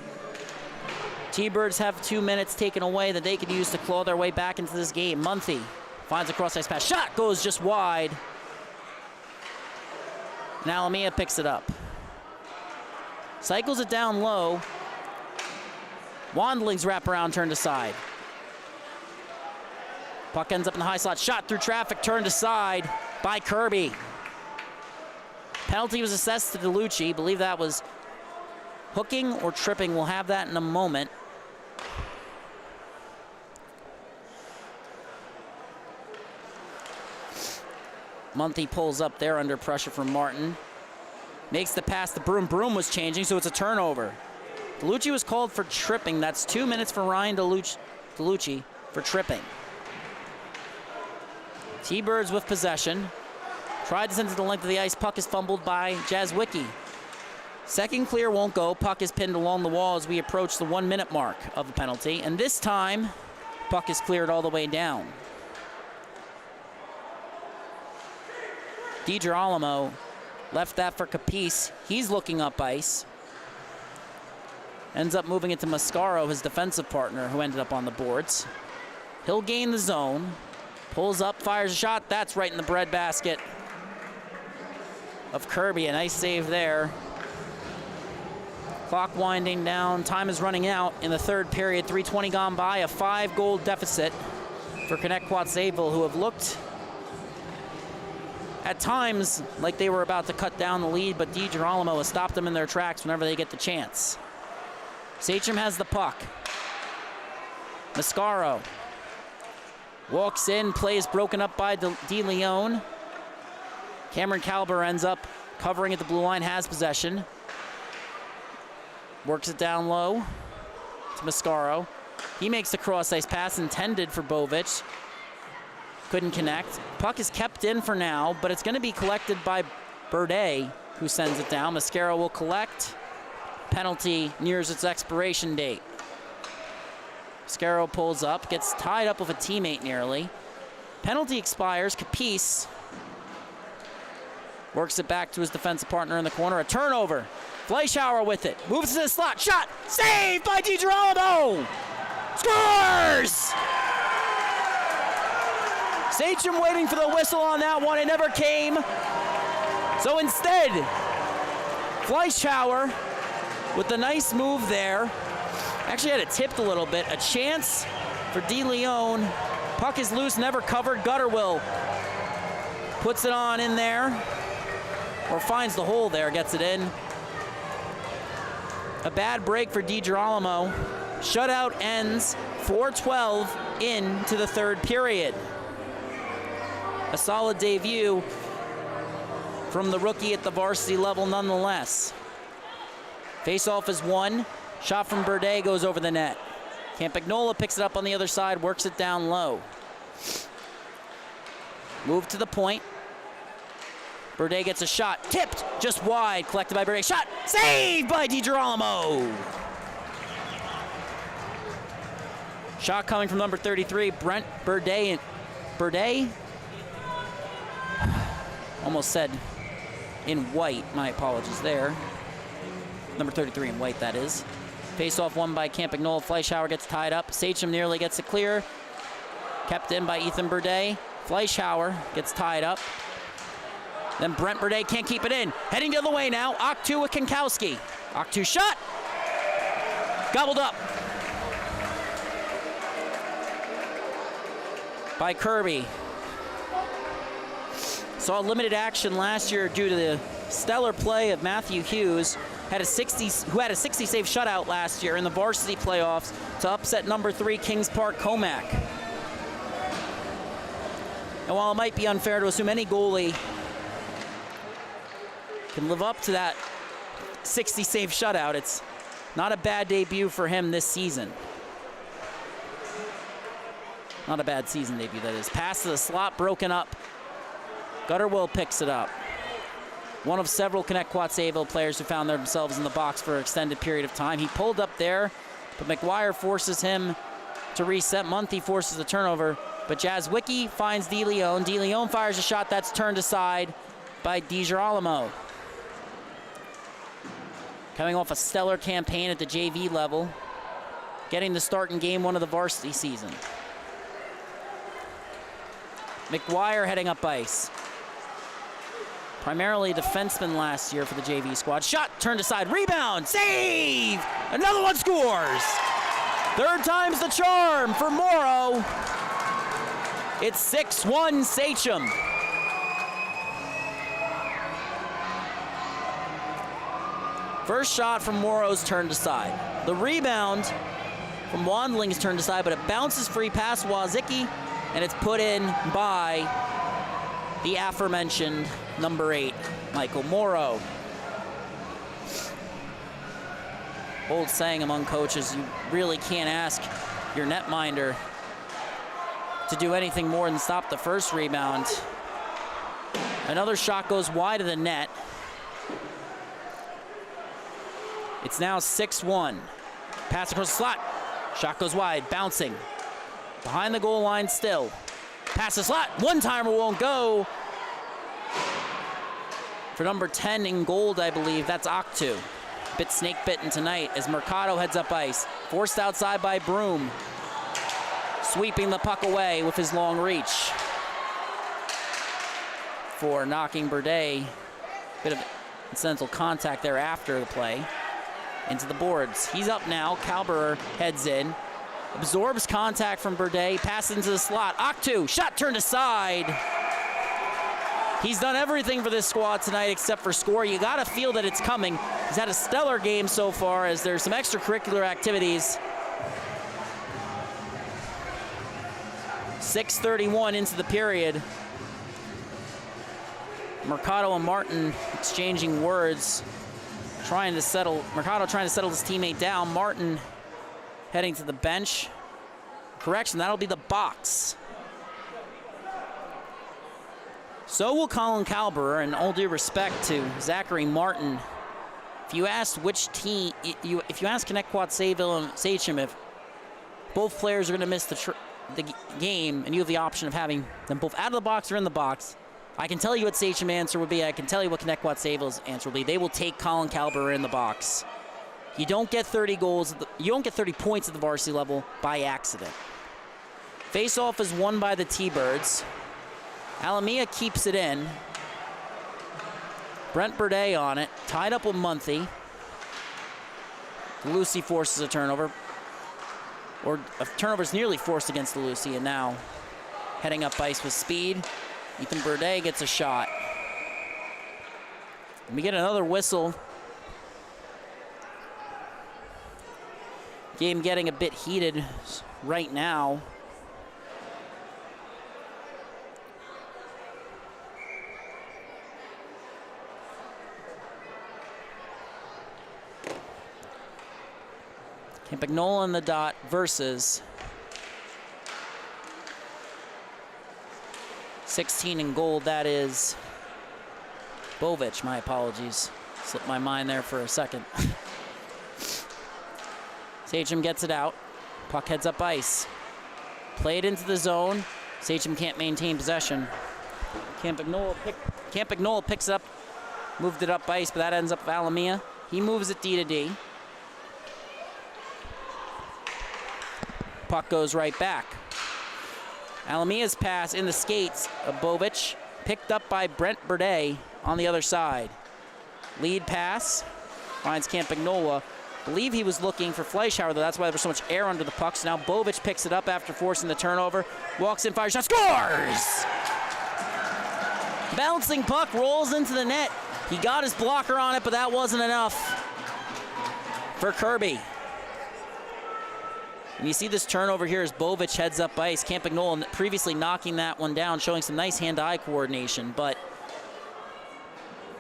T-Birds have 2 minutes taken away that they could use to claw their way back into this game. Munthy finds a cross-ice pass. Shot goes just wide. Now Alamia picks it up. Cycles it down low. Wandling's wraparound turned aside. Puck ends up in the high slot. Shot through traffic, turned aside by Kirby. Penalty was assessed to DeLucci. Believe that was hooking or tripping. We'll have that in a moment. Munthy pulls up there under pressure from Martin. Makes the pass. The Broom was changing, so it's a turnover. DeLucci was called for tripping. That's 2 minutes for Ryan DeLucci for tripping. T-Birds with possession. Tried to send it to the length of the ice. Puck is fumbled by Jazwicki. Second clear won't go. Puck is pinned along the wall as we approach the 1 minute mark of the penalty. And this time, puck is cleared all the way down. DiGirolamo left that for Capice. He's looking up ice. Ends up moving it to Mascaro, his defensive partner, who ended up on the boards. He'll gain the zone. Pulls up, fires a shot. That's right in the breadbasket of Kirby. A nice save there. Clock winding down. Time is running out in the third period. 3:20 gone by. A 5-goal deficit for Connetquot Sayville, who have looked at times like they were about to cut down the lead, but DiGirolamo has stopped them in their tracks whenever they get the chance. Sachem has the puck. Mascaro walks in, plays broken up by De Leon. Cameron Kalber ends up covering at the blue line, has possession. Works it down low to Mascaro. He makes the cross-ice pass intended for Bovic. Couldn't connect. Puck is kept in for now, but it's going to be collected by Burde, who sends it down. Mascaro will collect. Penalty nears its expiration date. Mascaro pulls up, gets tied up with a teammate nearly. Penalty expires. Capice works it back to his defensive partner in the corner. A turnover. Fleischhauer with it. Moves to the slot. Shot. Saved by DiGirolamo. Scores! Sachem waiting for the whistle on that one. It never came. So instead, Fleischhauer with the nice move there. Actually had it tipped a little bit. A chance for De Leon. Puck is loose, never covered. Gutterwill puts it on in there. Or finds the hole there, gets it in. A bad break for DiGirolamo. Shutout ends 4:12 into the third period. A solid debut from the rookie at the varsity level nonetheless. Face-off is won. Shot from Burde goes over the net. Campagnola picks it up on the other side, works it down low. Move to the point. Burde gets a shot. Tipped just wide. Collected by Burde. Shot. Saved by DiGirolamo. Shot coming from number 33, Brent Burde. Burde? Almost said in white. My apologies there. Number 33 in white, that is. Face-off won by Campagnola. Fleischhauer gets tied up. Sachem nearly gets it clear. Kept in by Ethan Burde. Fleischhauer gets tied up. Then Brent Burde can't keep it in. Heading the other way now. Octu with Kankowski. Octu shot. Gobbled up by Kirby. Saw limited action last year due to the stellar play of Matthew Hughes, who had a 60 save shutout last year in the varsity playoffs to upset number 3 Kings Park Comac. And while it might be unfair to assume any goalie can live up to that 60 save shutout, it's not a bad debut for him this season. Not a bad season debut, that is. Pass to the slot, broken up. Gutterwill picks it up. One of several Connetquot Sayville players who found themselves in the box for an extended period of time. He pulled up there, but McGuire forces him to reset. Monty forces the turnover, but Jazwicki finds De Leon. De Leon fires a shot that's turned aside by DiGirolamo. Coming off a stellar campaign at the JV level, getting the start in game 1 of the varsity season. McGuire heading up ice. Primarily defenseman last year for the JV squad. Shot turned aside, rebound, save! Another one scores! Third time's the charm for Morrow. It's 6-1 Sachem. First shot from Morrow's turned aside. The rebound from Wandling's turned aside, but it bounces free past Wazicki, and it's put in by the aforementioned number 8, Michael Morrow. Old saying among coaches, you really can't ask your netminder to do anything more than stop the first rebound. Another shot goes wide of the net. It's now 6-1. Pass across the slot. Shot goes wide, bouncing. Behind the goal line still. Pass the slot, one-timer won't go. For number 10 in gold, I believe, that's Octu. Bit snake-bitten tonight as Mercado heads up ice. Forced outside by Broom. Sweeping the puck away with his long reach. For knocking Burdett. Bit of incidental contact there after the play. Into the boards. He's up now. Kalberer heads in. Absorbs contact from Burdett. Passes into the slot. Octu. Shot turned aside. He's done everything for this squad tonight except for score. You got to feel that it's coming. He's had a stellar game so far as there's some extracurricular activities. 6:31 into the period. Mercado and Martin exchanging words. Mercado trying to settle his teammate down. Martin heading to the bench. Correction, that'll be the box. So will Colin Kalberer, and all due respect to Zachary Martin. If you asked which team, if you ask Connetquot, Sayville, and Sachem if both players are going to miss the game, and you have the option of having them both out of the box or in the box, I can tell you what Sachem answer would be. I can tell you what Connetquot Sayville's answer will be. They will take Colin Kalberer in the box. You don't get 30 goals. You don't get 30 points at the varsity level by accident. Face-off is won by the T-Birds. Alameda keeps it in. Brent Burdett on it, tied up with Munthy. Lucy forces a turnover. Or a turnover's nearly forced against Lucy, and now heading up ice with speed. Ethan Burdett gets a shot. And we get another whistle. Game getting a bit heated right now. Campagnola in the dot versus 16 in gold. That is Bovich. My apologies. Slipped my mind there for a second. Sachem gets it out. Puck heads up ice. Play it into the zone. Sachem can't maintain possession. Campagnola picks it up. Moved it up ice, but that ends up with Alameda. He moves it D to D. Puck goes right back. Alameda's pass in the skates of Bovich, picked up by Brent Burdett on the other side. Lead pass, finds Campagnola. Believe he was looking for Fleischhauer, though that's why there was so much air under the puck. So now Bovich picks it up after forcing the turnover. Walks in, fires shot, scores! Bouncing puck rolls into the net. He got his blocker on it, but that wasn't enough for Kirby. And you see this turnover here as Bovic heads up ice. Campagnolo previously knocking that one down, showing some nice hand-eye coordination, but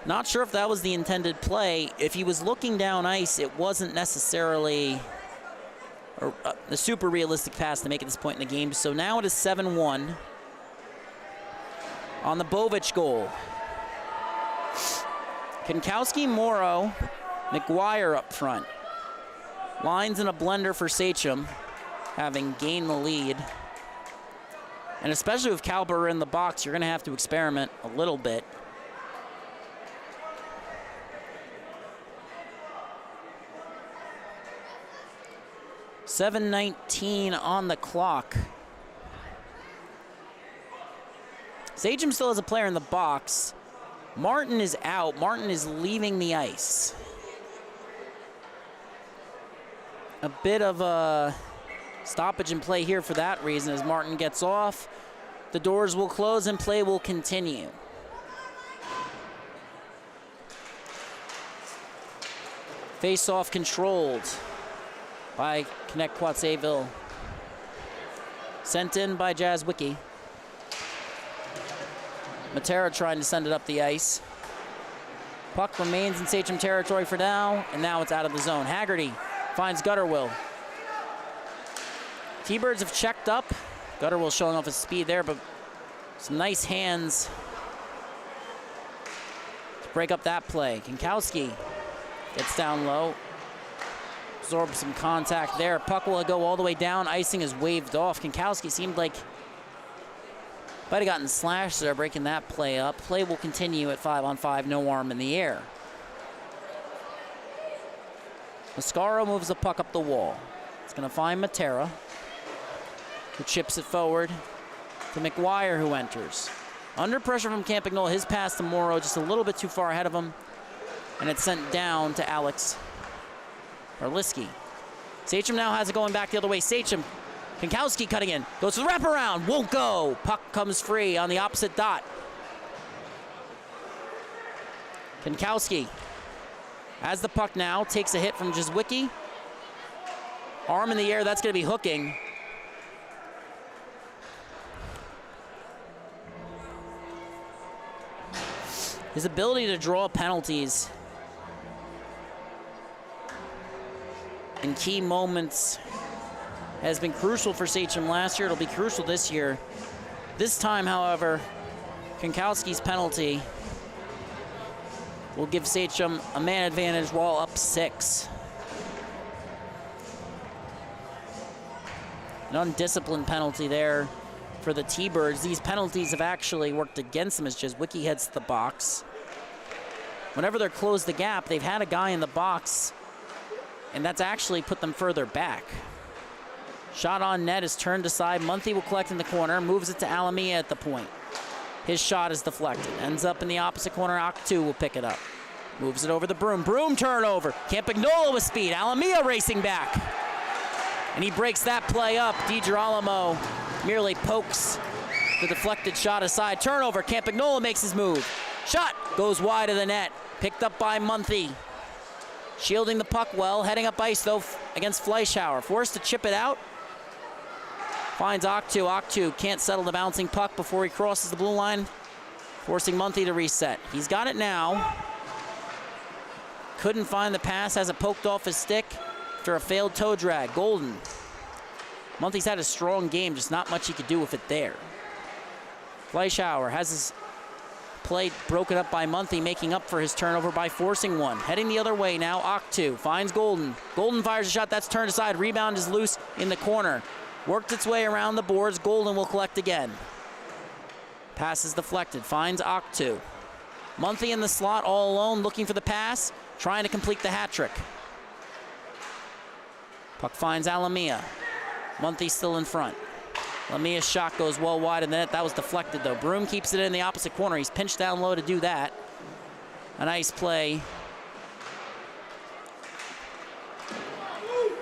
not sure if that was the intended play. If he was looking down ice, it wasn't necessarily a super realistic pass to make at this point in the game. So now it is 7-1 on the Bovic goal. Kankowski, Morrow, McGuire up front. Lines in a blender for Sachem, having gained the lead. And especially with Kalber in the box, you're going to have to experiment a little bit. .7:19 on the clock. Sachem still has a player in the box. Martin is out. Martin is leaving the ice. A bit of a stoppage in play here for that reason. As Martin gets off, the doors will close and play will continue. Face-off controlled by Connetquot Sayville. Sent in by Jazwicki. Matera trying to send it up the ice. Puck remains in Sachem territory for now, and now it's out of the zone. Haggerty finds Gutterwill. T-Birds have checked up. Gutterwill showing off his speed there, but some nice hands to break up that play. Kankowski gets down low. Absorbs some contact there. Puck will go all the way down. Icing is waved off. Kankowski seemed like might have gotten slashed there, breaking that play up. Play will continue at 5-on-5, no arm in the air. Mascaro moves the puck up the wall. It's going to find Matera, who chips it forward to McGuire, who enters. Under pressure from Campagnolo, his pass to Morrow just a little bit too far ahead of him, and it's sent down to Alex Orliski. Sachem now has it going back the other way. Sachem, Kankowski cutting in, goes to the wraparound, won't go. Puck comes free on the opposite dot. Kankowski has the puck now, takes a hit from Jazwicki. Arm in the air, that's going to be hooking. His ability to draw penalties in key moments has been crucial for Sachem last year. It'll be crucial this year. This time, however, Kankowski's penalty will give Sachem a man advantage while up 6. An undisciplined penalty there for the T-Birds. These penalties have actually worked against them as Jazwicki heads to the box. Whenever they're closed the gap, they've had a guy in the box, and that's actually put them further back. Shot on net is turned aside. Munthy will collect in the corner, moves it to Alamia at the point. His shot is deflected. Ends up in the opposite corner. Octu will pick it up. Moves it over the Broom. Broom turnover. Campagnolo with speed. Alamia racing back. And he breaks that play up. DiGirolamo merely pokes the deflected shot aside. Turnover. Campagnolo makes his move. Shot goes wide of the net. Picked up by Munthy. Shielding the puck well. Heading up ice, though, against Fleischhauer. Forced to chip it out. Finds Octu. Octu can't settle the bouncing puck before he crosses the blue line, forcing Munthy to reset. He's got it now. Couldn't find the pass, has it poked off his stick after a failed toe drag. Golden. Munthy's had a strong game, just not much he could do with it there. Fleischhauer has his play broken up by Munthy, making up for his turnover by forcing one. Heading the other way now, Octu finds Golden. Golden fires a shot, that's turned aside. Rebound is loose in the corner. Worked its way around the boards. Golden will collect again. Pass is deflected. Finds Octu. Munthy in the slot all alone, looking for the pass, trying to complete the hat trick. Puck finds Alamia. Munthy still in front. Alamia's shot goes well wide of the net. That was deflected, though. Broom keeps it in the opposite corner. He's pinched down low to do that. A nice play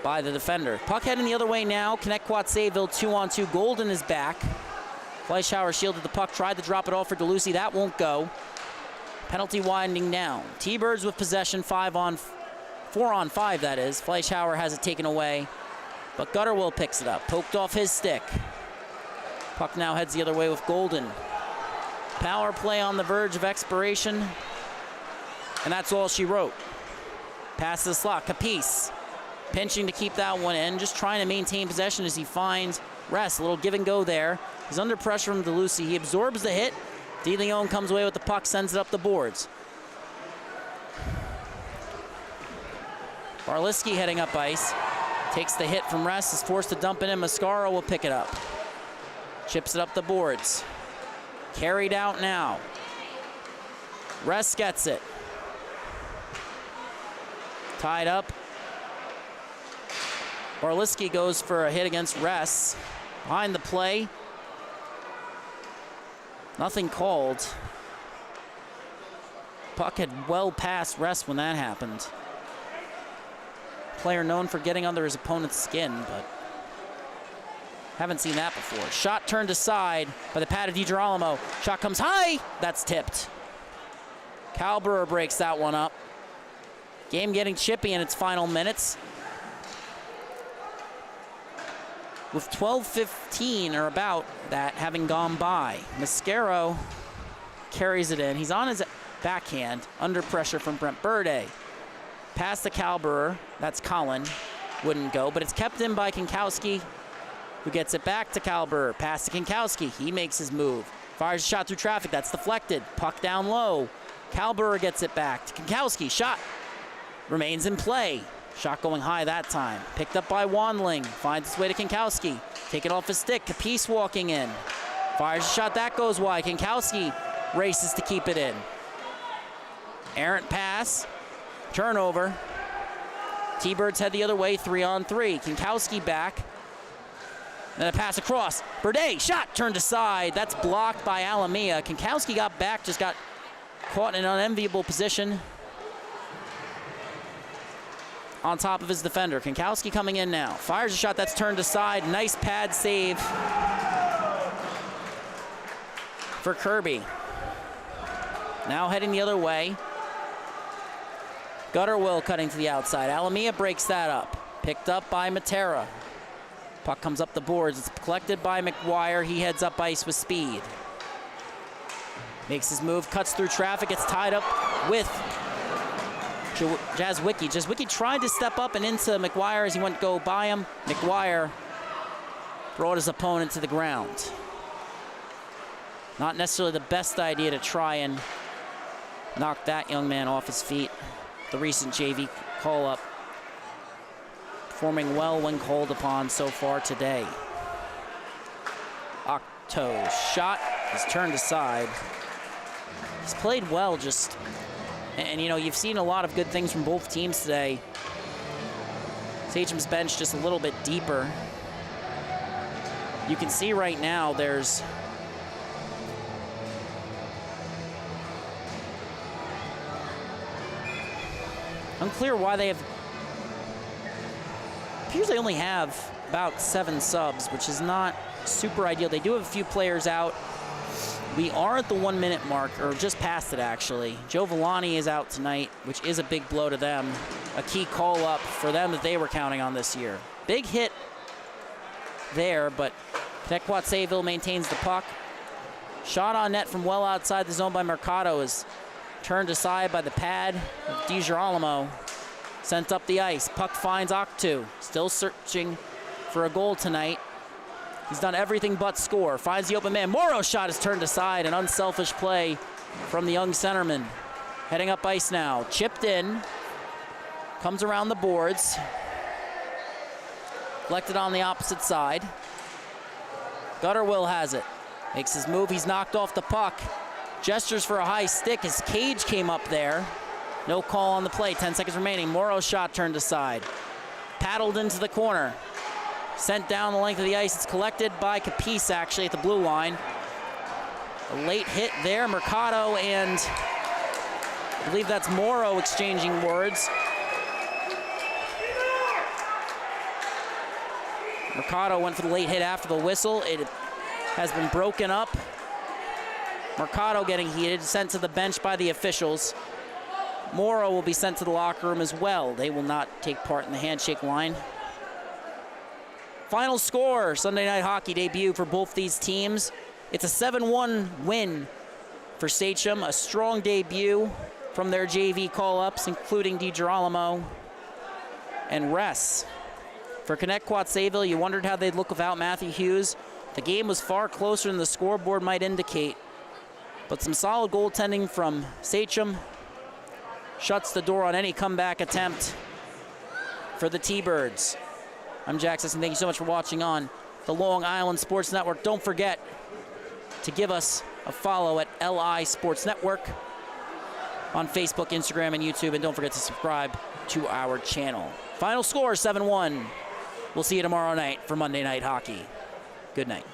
by the defender. Puck heading the other way now. Connetquot Sayville 2-on-2. Golden is back. Fleischhauer shielded the puck, tried to drop it off for DeLucy. That won't go. Penalty winding down. T-Birds with possession, 4-on-5 that is. Fleischhauer has it taken away but Gutterwill picks it up. Poked off his stick. Puck now heads the other way with Golden. Power play on the verge of expiration, and that's all she wrote. Pass to the slot, Capice. Pinching to keep that one in, just trying to maintain possession as he finds Rest. A little give and go there. He's under pressure from DeLucy. He absorbs the hit. De Leon comes away with the puck, sends it up the boards. Barliski heading up ice. Takes the hit from Rest, is forced to dump it in. Mascaro will pick it up. Chips it up the boards. Carried out now. Rest gets it. Tied up. Barliski goes for a hit against Rest. Behind the play. Nothing called. Puck had well past Rest when that happened. Player known for getting under his opponent's skin, but haven't seen that before. Shot turned aside by the pad of DiGirolamo. Shot comes high. That's tipped. Kalberer breaks that one up. Game getting chippy in its final minutes. With 12:15 or about that having gone by. Mascaro carries it in. He's on his backhand, under pressure from Brent Burde. Pass to Kalberer. That's Colin. Wouldn't go, but it's kept in by Kinkowski, who gets it back to Kalberer. Pass to Kinkowski. He makes his move. Fires a shot through traffic. That's deflected. Puck down low. Kalberer gets it back to Kinkowski. Shot remains in play. Shot going high that time. Picked up by Wandling. Finds its way to Kinkowski. Taken off his stick. Capice walking in. Fires a shot. That goes wide. Kinkowski races to keep it in. Errant pass. Turnover. T-Birds head the other way, 3-on-3. Kinkowski back. Then a pass across. Burde, shot turned aside. That's blocked by Alamia. Kinkowski got back, just got caught in an unenviable position on top of his defender. Kinkowski coming in now. Fires a shot that's turned aside. Nice pad save for Kirby. Now heading the other way. Gutterwill cutting to the outside. Alamia breaks that up. Picked up by Matera. Puck comes up the boards. It's collected by McGuire. He heads up ice with speed. Makes his move, cuts through traffic. It's tied up with Jazwicki. Jazwicki tried to step up and into McGuire as he went to go by him. McGuire brought his opponent to the ground. Not necessarily the best idea to try and knock that young man off his feet. The recent JV call-up, performing well when called upon so far today. Octo shot is turned aside. He's played well, just, and you know, you've seen a lot of good things from both teams today. Sachem's bench just a little bit deeper. You can see right now there's unclear why they have, appears they only have about 7 subs, which is not super ideal. They do have a few players out. We are at the 1 minute mark, or just past it actually. Joe Villani is out tonight, which is a big blow to them. A key call up for them that they were counting on this year. Big hit there, but Connetquot Sayville maintains the puck. Shot on net from well outside the zone by Mercado is turned aside by the pad of DiGirolamo. Sent up the ice. Puck finds Octu. Still searching for a goal tonight. He's done everything but score. Finds the open man. Morrow's shot is turned aside. An unselfish play from the young centerman. Heading up ice now. Chipped in. Comes around the boards. Collected on the opposite side. Gutterwill has it. Makes his move. He's knocked off the puck. Gestures for a high stick. His cage came up there. No call on the play. 10 seconds remaining. Morrow's shot turned aside. Paddled into the corner. Sent down the length of the ice. It's collected by Capice actually at the blue line. A late hit there. Mercado and I believe that's Morrow exchanging words. Mercado went for the late hit after the whistle. It has been broken up. Mercado getting heated, sent to the bench by the officials. Morrow will be sent to the locker room as well. They will not take part in the handshake line. Final score, Sunday night hockey debut for both these teams. It's a 7-1 win for Sachem, a strong debut from their JV call-ups, including DiGirolamo and Ress. For Connetquot Sayville, you wondered how they'd look without Matthew Hughes. The game was far closer than the scoreboard might indicate, but some solid goaltending from Sachem shuts the door on any comeback attempt for the T-Birds. I'm Jack Sisson. Thank you so much for watching on the Long Island Sports Network. Don't forget to give us a follow at LI Sports Network on Facebook, Instagram, and YouTube. And don't forget to subscribe to our channel. Final score, 7-1. We'll see you tomorrow night for Monday Night Hockey. Good night.